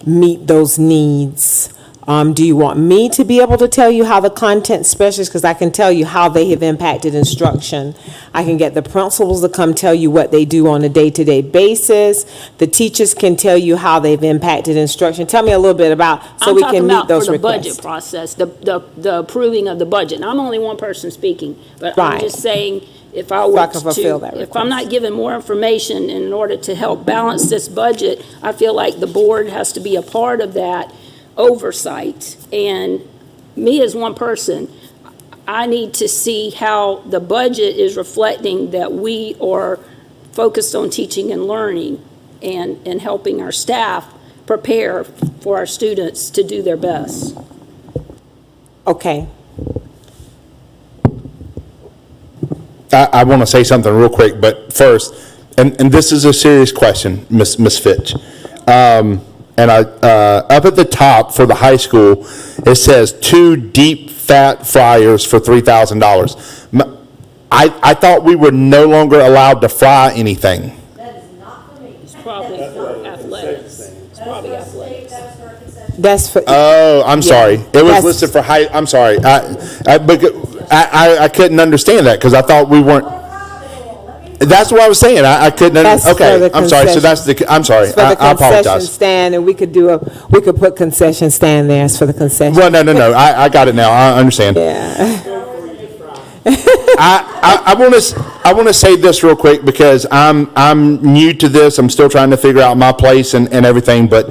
meet those needs Do you want me to be able to tell you how the content specialists, because I can tell you how they have impacted instruction. I can get the principals to come tell you what they do on a day-to-day basis. The teachers can tell you how they've impacted instruction. Tell me a little bit about, so we can meet those I'm talking about for the requests. budget process, the approving of the budget. And I'm only one person speaking, but I'm Right. just saying, if I So I were can fulfill that to, if request. I'm not given more information in order to help balance this budget, I feel like the board has to be a part of that oversight. And me as one person, I need to see how the budget is reflecting that we are focused on teaching and learning and helping our staff prepare for our students to do their best. Okay. I want to say something real quick, but first, and this is a serious question, Miss Fitch. And up at the top for the high school, it says 2 deep fat fryers for $3,000. I thought we were no longer allowed to fry anything. It's probably athletics. It's probably athletics. That's for. Oh, I'm sorry. It was That's- listed for high, I'm sorry. I couldn't understand that because I thought we weren't. That's what I was saying. I couldn't. That's for Okay, the I'm sorry. So concession. that's the. I'm sorry. It's for the I concession apologize. stand, and we could put concession stand there. It's for the concession. Well, no. I got it now. I understand. Yeah. I want to say this real quick because I'm new to this. I'm still trying to figure out my place and everything. But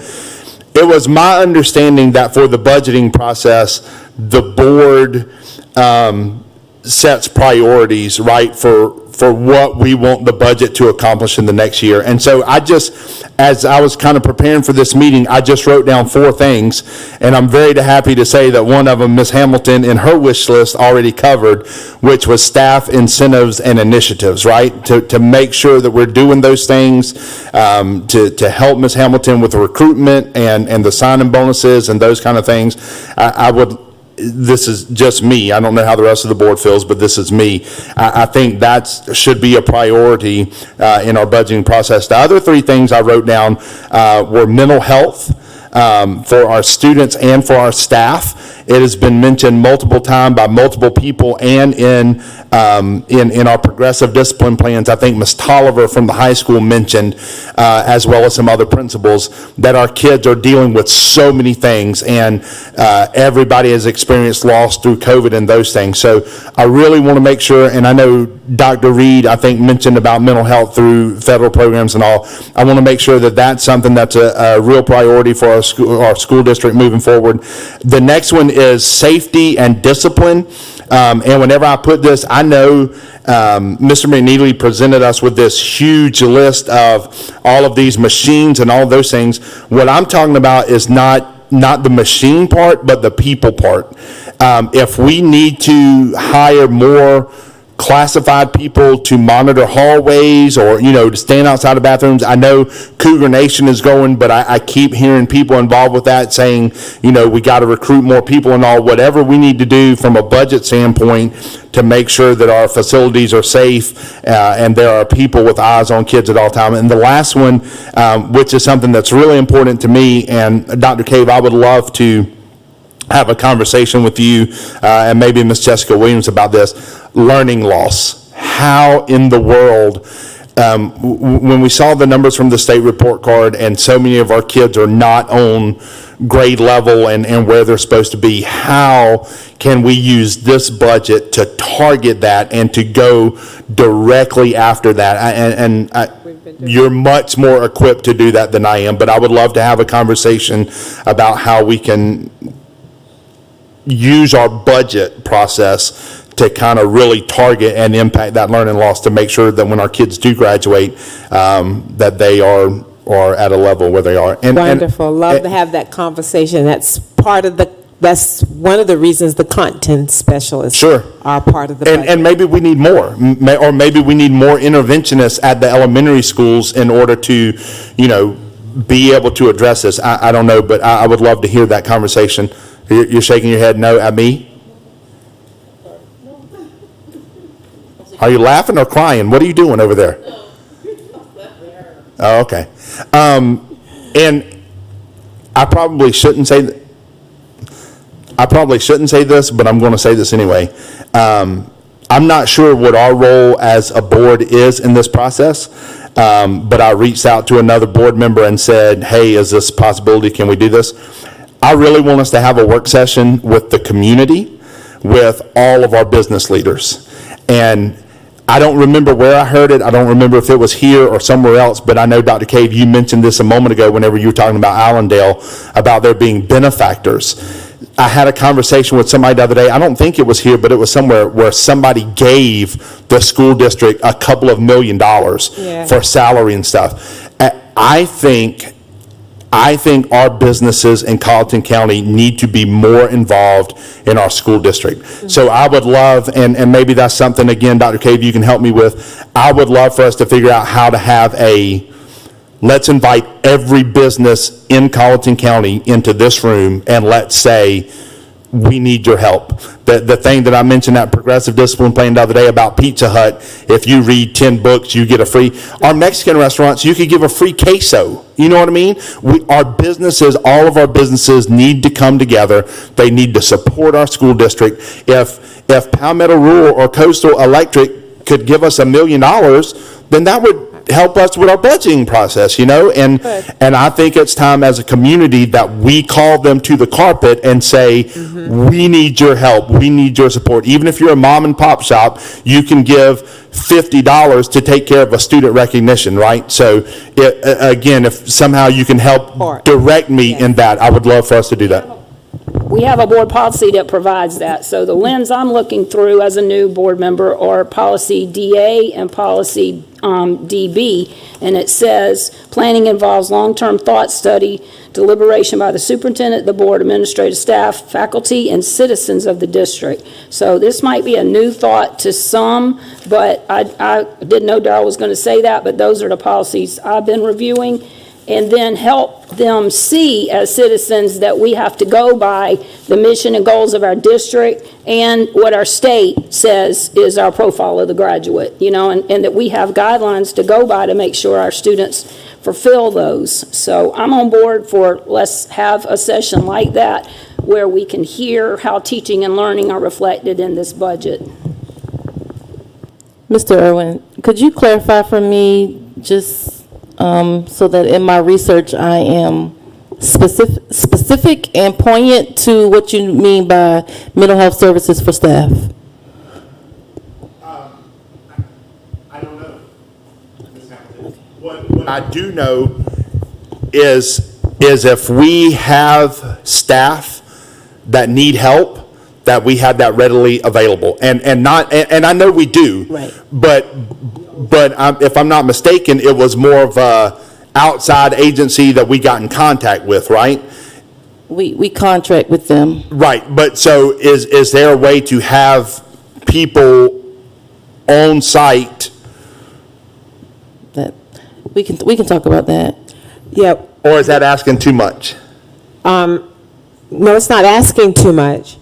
it was my understanding that for the budgeting process, the board sets priorities, right, for what we want the budget to accomplish in the next year. And so as I was kind of preparing for this meeting, I just wrote down 4 things, and I'm very happy to say that one of them, Ms. Hamilton, in her wish list already covered, which was staff incentives and initiatives, right? To make sure that we're doing those things, to help Ms. Hamilton with the recruitment and the sign-in bonuses and those kind of things. This is just me. I don't know how the rest of the board feels, but this is me. I think that should be a priority in our budgeting process. The other 3 things I wrote down were mental health for our students and for our staff. It has been mentioned multiple times by multiple people and in our progressive discipline plans. I think Ms. Tolliver from the high school mentioned, as well as some other principals, that our kids are dealing with so many things, and everybody has experienced loss through COVID and those things. So I really want to make sure, and I know Dr. Reed, I think, mentioned about mental health through federal programs and all. I want to make sure that that's something that's a real priority for our school district moving forward. The next one is safety and discipline. And whenever I put this, I know Mr. McNeely presented us with this huge list of all of these machines and all those things. What I'm talking about is not the machine part, but the people part. If we need to hire more classified people to monitor hallways or, to stand outside of bathrooms. I know Cougar Nation is going, but I keep hearing people involved with that saying, we got to recruit more people and all, whatever we need to do from a budget standpoint to make sure that our facilities are safe and there are people with eyes on kids at all times. And the last one, which is something that's really important to me, and Dr. Cave, I would love to have a conversation with you and maybe Ms. Jessica Williams about this, learning loss. How in the world, when we saw the numbers from the state report card and so many of our kids are not on grade level and where they're supposed to be, how can we use this budget to target that and to go directly after that? You're much more equipped to do that than I am, but I would love to have a conversation about how we can use our budget process to kind of really target and impact that learning loss to make sure that when our kids do graduate, that they are at a level where they are. Wonderful. Love to have that conversation. That's one of the reasons the content specialists are part of the budget. And maybe we need more, or maybe we need more interventionists at the elementary schools in order to, be able to address this. I don't know, but I would love to hear that conversation. You're shaking your head no at me? Are you laughing or crying? What are you doing over there? Oh, okay. And I probably shouldn't say that. I probably shouldn't say this, but I'm going to say this anyway. I'm not sure what our role as a board is in this process, but I reached out to another board member and said, hey, is this a possibility? Can we do this? I really want us to have a work session with the community, with all of our business leaders. And I don't remember where I heard it. I don't remember if it was here or somewhere else, but I know, Dr. Cave, you mentioned this a moment ago whenever you were talking about Allendale, about there being benefactors. I had a conversation with somebody the other day, I don't think it was here, but it was somewhere, where somebody gave the school district a couple of $1 million for salary and stuff. I think our businesses in Colleton County need to be more involved in our school district. So I would love, and maybe that's something, again, Dr. Cave, you can help me with, I would love for us to figure out how to have let's invite every business in Colleton County into this room, and let's say, we need your help. The thing that I mentioned, that progressive discipline plan the other day about Pizza Hut, if you read 10 books, you get a free. Our Mexican restaurants, you could give a free queso. You know what I mean? Our businesses, all of our businesses need to come together. They need to support our school district. If Palmetto Rural or Coastal Electric could give us $1 million, then that would help us with our budgeting process, and I think it's time as a community that we call them to the carpet and say, we need your help, we need your support. Even if you're a mom and pop shop, you can give $50 to take care of a student recognition, right? So again, if somehow you can help direct me in that, I would love for us to do that. We have a board policy that provides that. So the lens I'm looking through as a new board member are policy DA and policy DB. And it says, planning involves long-term thought, study, deliberation by the superintendent, the board, administrative staff, faculty, and citizens of the district. So this might be a new thought to some, but I didn't know Darrell was going to say that, but those are the policies I've been reviewing. And then help them see as citizens that we have to go by the mission and goals of our district and what our state says is our profile of the graduate, and that we have guidelines to go by to make sure our students fulfill those. So I'm on board for, let's have a session like that where we can hear how teaching and learning are reflected in this budget. Mr. Irwin, could you clarify for me, just so that in my research I am specific and poignant to what you mean by mental health services for staff? I don't know, Ms. Hamilton. What I do know is if we have staff that need help, that we have that readily available, and I know we do, right? But if I'm not mistaken, it was more of a outside agency that we got in contact with, right? We contract with them. Right, but so is there a way to have people on site? That we can talk about that. Yep. Or is that asking too much? No, it's not asking too much.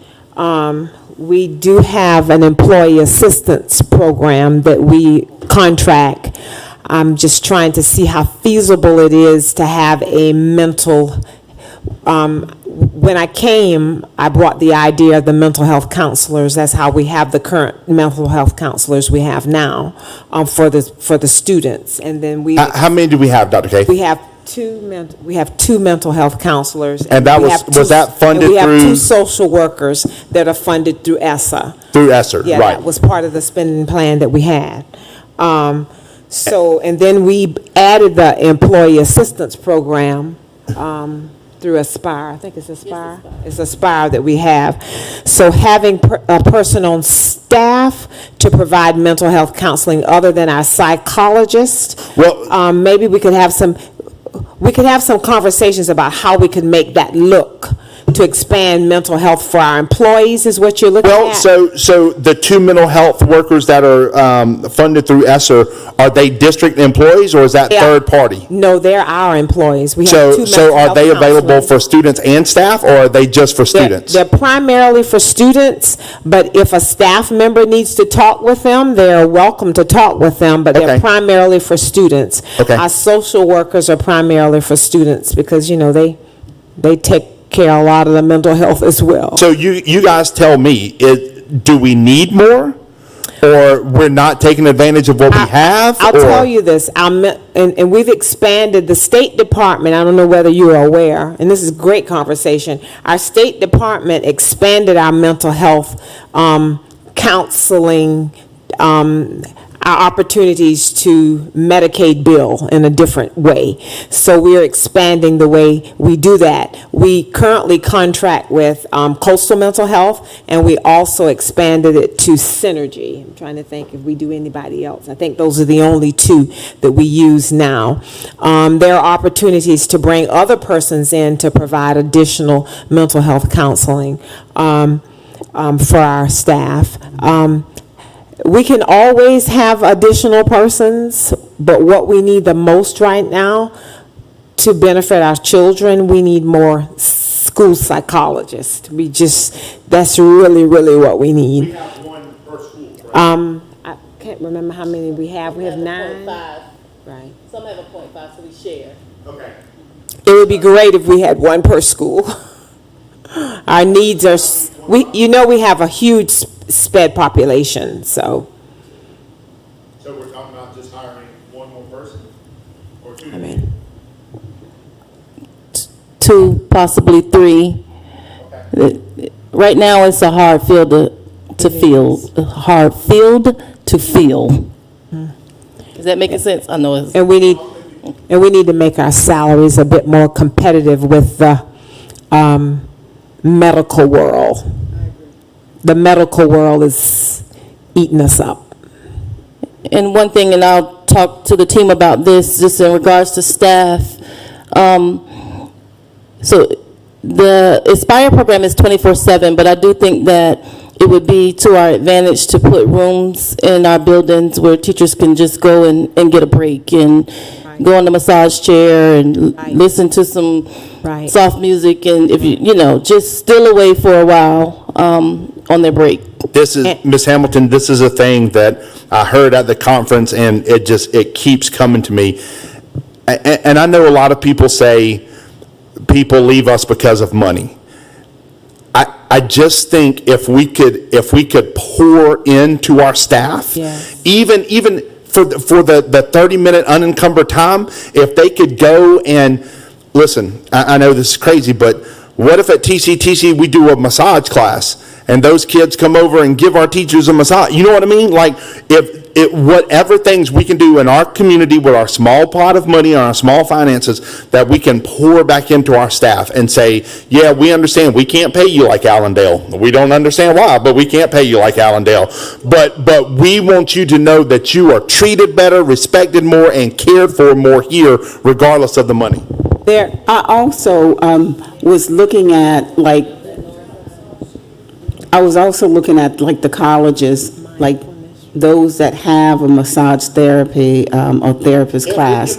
We do have an employee assistance program that we contract. I'm just trying to see how feasible it is to have a mental, when I came, I brought the idea of the mental health counselors. That's how we have the current mental health counselors we have now for the students. And then How many do we have, Dr. K? we have two mental health counselors. And that we was have two- that funded and we have through- 2 social workers that are funded through ESSA. Through ESSER, Yeah, right. that was part of the spending plan that we had. And then we added the employee assistance program through Aspire. I think it's Aspire. It's Aspire that we have. So having a person on staff to provide mental health counseling other than our psychologist, maybe we could have some conversations about how we could make that look to expand mental health for our employees is what you're looking at? Well, so the 2 mental health workers that are funded through ESSER, are they district employees or is that third party? No, they're our employees. We have 2 So mental are health they available counselors. for students and staff, or are they just for students? They're primarily for students, but if a staff member needs to talk with them, they're welcome to talk with them, but they're Okay. primarily for students. Okay. Our social workers are primarily for students because, they take care of a lot of the mental health as well. So you guys tell me, do we need more? Or we're not taking advantage of what we have? I'll or- tell you this, and we've expanded the State Department, I don't know whether you're aware, and this is great conversation. Our State Department expanded our mental health counseling, our opportunities to Medicaid bill in a different way. So we're expanding the way we do that. We currently contract with Coastal Mental Health, and we also expanded it to Synergy. I'm trying to think if we do anybody else. I think those are the only two that we use now. There are opportunities to bring other persons in to provide additional mental health counseling for our staff. We can always have additional persons, but what we need the most right now to benefit our children, we need more school psychologists. That's really, really what we need. We have one per school, correct? I can't remember how many we have. We have 9. 0.5. Right. Some have a 0.5, so we share. Okay. It would be great if we had one per school. Our needs are, we have a huge sped population, so. So we're talking about just hiring one more person? Or two? I mean, 2, possibly 3. Right now, it's a hard field to fill. A hard field to fill. Is that making sense? I know it's. and we need to make our salaries a bit more competitive with the medical world. The medical world is eating us up. And one thing, and I'll talk to the team about this, just in regards to staff. So the Aspire program is 24/7, but I do think that it would be to our advantage to put rooms in our buildings where teachers can just go and get a break and go on the massage chair and listen to some soft music, and if just still away for a while on their break. This is, Ms. Hamilton, this is a thing that I heard at the conference, and it keeps coming to me. And I know a lot of people say people leave us because of money. I just think if we could pour into our staff, even for the 30-minute unencumbered time, if they could go and, listen, I know this is crazy, but what if at TCTC we do a massage class and those kids come over and give our teachers a massage? You know what I mean? Like, whatever things we can do in our community with our small pot of money and our small finances, that we can pour back into our staff and say, yeah, we understand we can't pay you like Allendale. We don't understand why, but we can't pay you like Allendale. But we want you to know that you are treated better, respected more, and cared for more here, regardless of the money. I also was looking at, the colleges, like those that have a massage therapy or therapist class.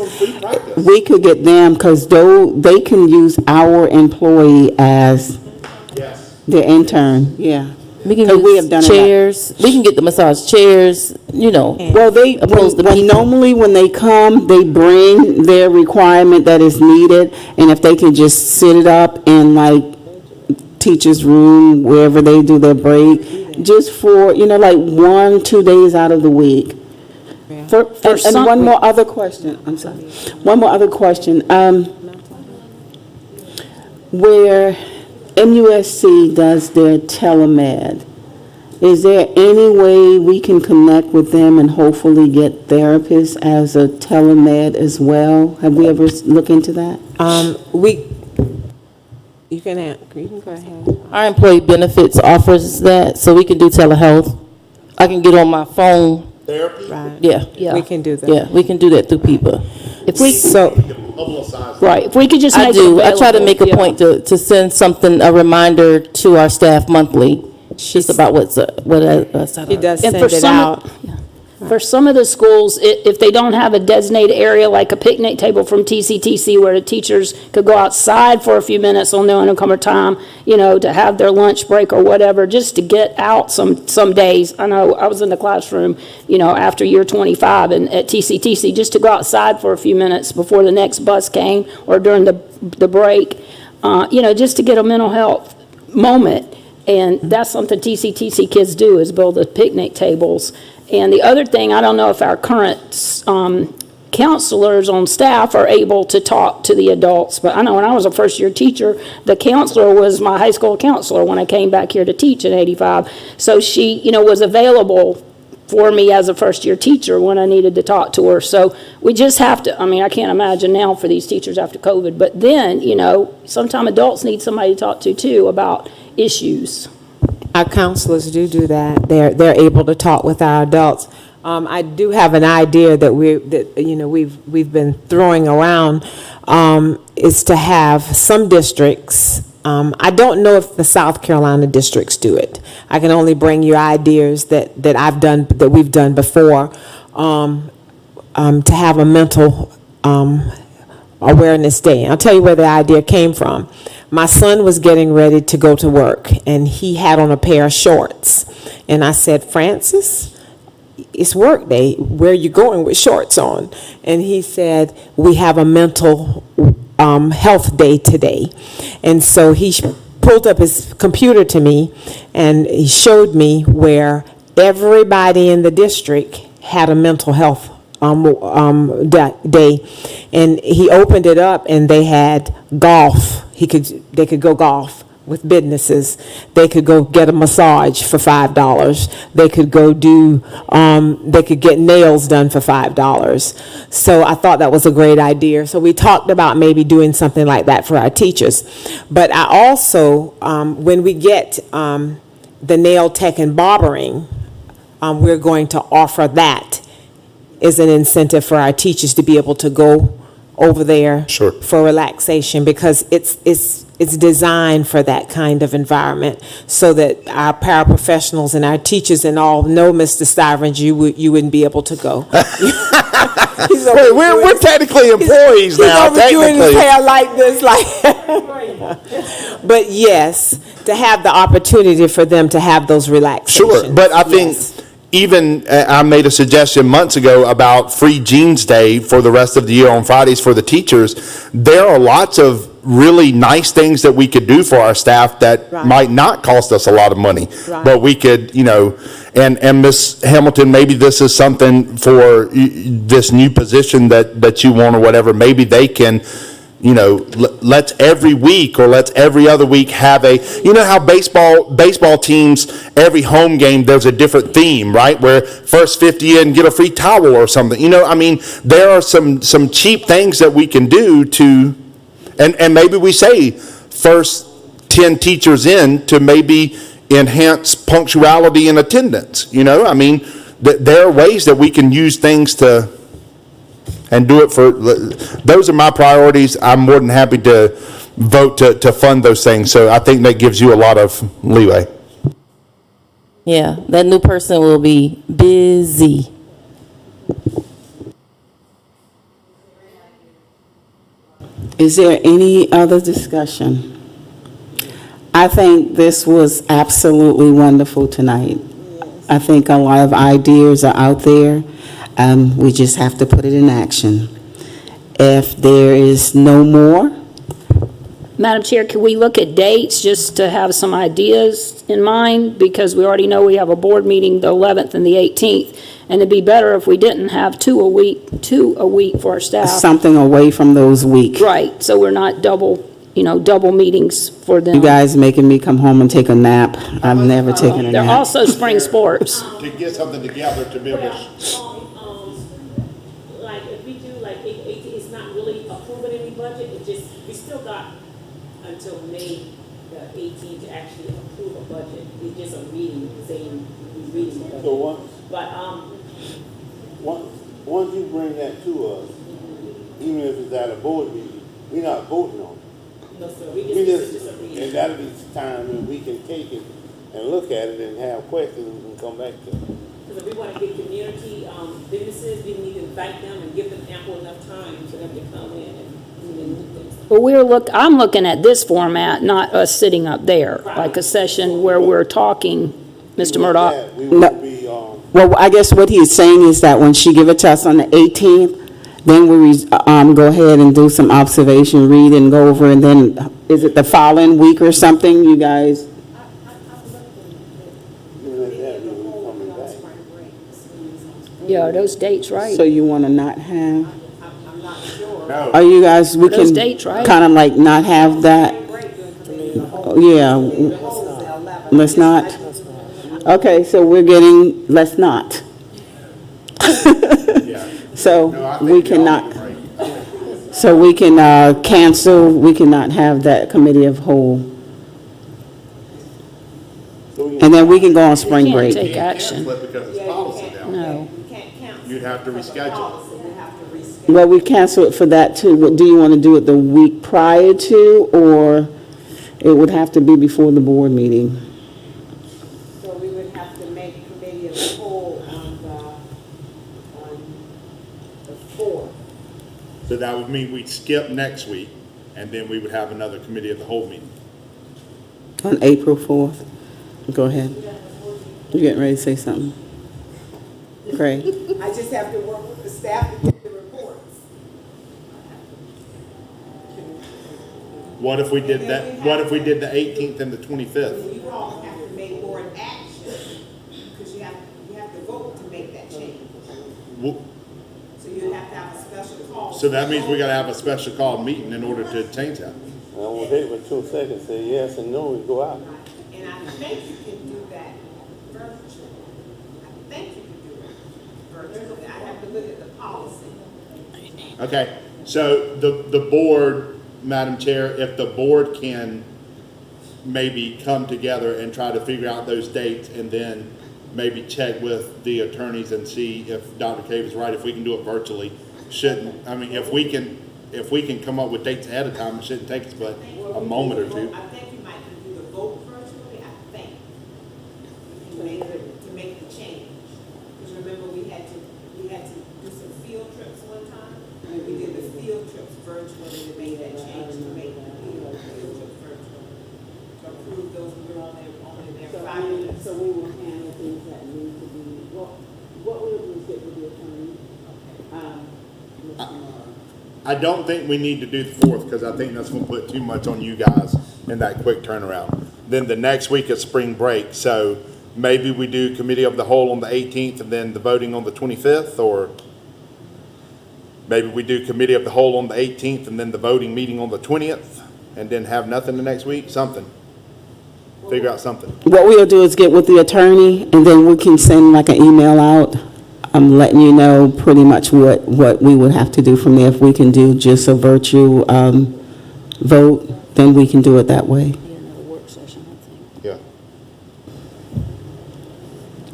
We could get them, because they can use our employee as their intern, yeah. We can 'Cause get we have done it. chairs. We can get the massage chairs, Well, opposed to people. normally when they come, they bring their requirement that is needed, and if they can just sit it up in teacher's room, wherever they do their break, just for, 1-2 days out of the week. And one more other question, I'm sorry. One more other question. Where MUSC does their telemed, is there any way we can connect with them and hopefully get therapists as a telemed as well? Have we ever looked into that? You can go ahead. Our employee benefits offers that, so we can do telehealth. I can get on my phone. Therapy? Right. Yeah. We can do that. Yeah, we can do that through people. If we, Publicize. right, if we could just I make it do. I try to available, make a yeah. point to send a reminder to our staff monthly, just about She does And send for it some out. For some of the schools, if they don't have a designated area like a picnic table from TCTC where the teachers could go outside for a few minutes on their unencumbered time, to have their lunch break or whatever, just to get out some days. I know I was in the classroom, after year 25 and at TCTC, just to go outside for a few minutes before the next bus came or during the break. just to get a mental health moment. And that's something TCTC kids do, is build the picnic tables. And the other thing, I don't know if our current counselors on staff are able to talk to the adults, but I know when I was a first-year teacher, the counselor was my high school counselor when I came back here to teach in '85. So she, was available for me as a first-year teacher when I needed to talk to her. So we just have to, I can't imagine now for these teachers after COVID, but then, sometimes adults need somebody to talk to too about issues. Our counselors do that. They're able to talk with our adults. I do have an idea that we've been throwing around, is to have some districts. I don't know if the South Carolina districts do it. I can only bring you ideas that we've done before, to have a mental awareness day. I'll tell you where the idea came from. My son was getting ready to go to work, and he had on a pair of shorts. And I said, Francis, it's work day. Where are you going with shorts on? And he said, we have a mental health day today. And so he pulled up his computer to me, and he showed me where everybody in the district had a mental health day. And he opened it up, and they had golf. They could go golf with businesses. They could go get a massage for $5. They could go they could get nails done for $5. So I thought that was a great idea. So we talked about maybe doing something like that for our teachers. But I also, when we get the nail tech and barbering, we're going to offer that as an incentive for our teachers to be able to go over there for relaxation, because it's designed for that kind of environment, so that our paraprofessionals and our teachers and all know, Mr. Stivers, you wouldn't be able to go. Wait, we're technically employees now, He's doing his technically. hair like this, But yes, to have the opportunity for them to have those relaxations. Sure, but I think Yes. even, I made a suggestion months ago about free jeans day for the rest of the year on Fridays for the teachers. There are lots of really nice things that we could do for our staff that Right. might not cost us a lot of money. Right. But we could, and Ms. Hamilton, maybe this is something for this new position that you want or whatever. Maybe they can, let's every week or let's every other week have how baseball teams, every home game, there's a different theme, right? Where first 50 in, get a free towel or something. There are some cheap things that we can do and maybe we say first 10 teachers in to maybe enhance punctuality and attendance. There are ways that we can use things to, and do it for, those are my priorities. I'm more than happy to vote to fund those things. So I think that gives you a lot of leeway. Yeah, that new person will be busy. Is there any other discussion? I think this was absolutely wonderful tonight. I think a lot of ideas are out there. We just have to put it in action. If there is no more, Madam Chair, can we look at dates just to have some ideas in mind? Because we already know we have a board meeting the 11th and the 18th, and it'd be better if we didn't have two a week for our staff. something away from those weeks. Right, so we're not double meetings for them. You guys making me come home and take a nap. I've never taken a They're nap. also spring sports. To get something together to be able to. Like, if we do like 18, it's not really approving any budget, we still got until May the 18th to actually approve a budget. It's just a reading, saying we're reading the budget. So once you bring that to us, even if it's at a board meeting, we're not voting on it. No, sir, it's just a reading. And that'll be time when we can take it and look at it and have questions and come back to it. Because if we want to get community businesses, we need to invite them and give them ample enough time for them to come in and do things. But I'm looking at this format, not us sitting up there, like a session where we're talking, Mr. Murdoch. We will be, Well, I guess what he's saying is that when she give it to us on the 18th, Then we go ahead and do some observation, read and go over, and then, is it the following week or something, you guys? Yeah, are those dates right? So you want to not have, No. are you guys, we Those can dates, right? kind of like not have that? Yeah, let's not. Okay, so we're getting, let's not. Yeah. So No, I we think we all cannot, need a break. so we can cancel, we cannot have that committee of whole. And then we can go on spring Can't break. take You can't action. cancel it because it's policy now. No. You'd have to reschedule. Well, we cancel it for that too. What, do you want to do it the week prior to, or it would have to be before the board meeting? So we would have to make committee of the whole on the 4th. So that would mean we'd skip next week, and then we would have another committee of the whole meeting. On April 4th? Go ahead. You getting ready to say something? Craig? I just have to work with the staff to get the reports. What if we did that, what if we did the 18th and the 25th? You all have to make more action, because you have to vote to make that change. Wo- So you have to have a special call. So that means we gotta have a special called meeting in order to change that. I won't take but 2 seconds, say yes and no, and go out. And I think you can do that virtually. I think you can do it virtually. I have to look at the policy. Okay, so the board, Madam Chair, if the board can maybe come together and try to figure out those dates and then maybe check with the attorneys and see if Dr. Cave is right, if we can do it virtually, shouldn't, I mean, if we can come up with dates ahead of time, it shouldn't take us but a moment or two. I think you might can do the vote virtually, I think, to make the change. Because remember, we had to do some field trips one time, and we did the field trips virtually to make that change, to make the field trips virtual. To approve those, we were only there 5 minutes. So we will handle things that need to be, well, what we'll do is get with the attorney. I don't think we need to do the 4th, because I think that's gonna put too much on you guys in that quick turnaround. Then the next week is spring break, so maybe we do committee of the whole on the 18th and then the voting on the 25th, or maybe we do committee of the whole on the 18th and then the voting meeting on the 20th, and then have nothing the next week, something. Figure out something. What we'll do is get with the attorney, and then we can send like an email out. I'm letting you know pretty much what we would have to do from there. If we can do just a virtual vote, then we can do it that way. Yeah.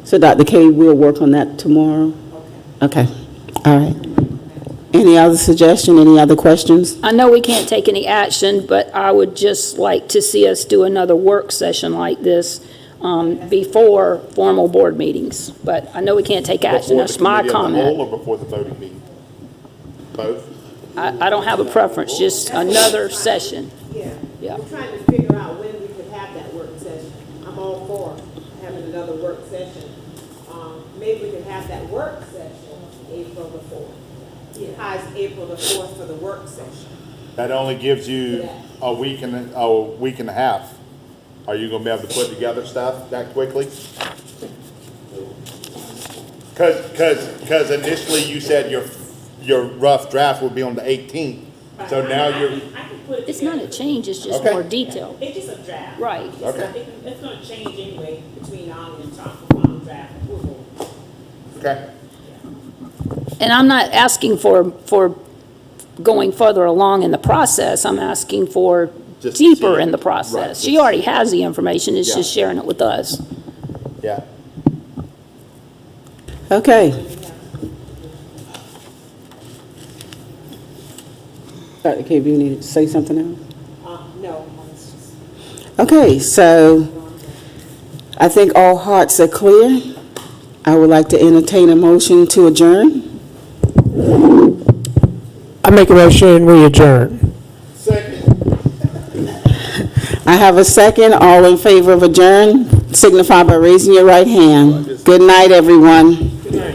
So Dr. K, we'll work on that tomorrow? Okay, all right. Any other suggestion, any other questions? I know we can't take any action, but I would just like to see us do another work session like this before formal board meetings. But I know we can't take action, that's my Before the committee of the whole comment. or before the voting meeting? Both? I don't have a preference, just another session. Yeah. Yeah. We're trying to figure out when we could have that work session. I'm all for having another work session. Maybe we could have that work session April the 4th. How's April the 4th for the work session? That only gives you a week and a half. Are you gonna be able to put together stuff that quickly? Cause initially you said your rough draft would be on the 18th. So now I can put it It's not a together. change, it's just Okay. more detail. It's just a draft. Right. It's Okay. not- It's gonna change anyway between now and time for final draft approval. Okay. And I'm not asking for going further along in the process, I'm asking for Just deeper see- in the right, process. just- She already has the information, it's Yeah. just sharing it with us. Yeah. Okay. Dr. K, you needed to say something else? No, it's just. Okay, so I think all hearts are clear. I would like to entertain a motion to adjourn. I make a motion, we adjourn. I have a second. All in favor of adjourn, signify by raising your right hand. Good night, everyone.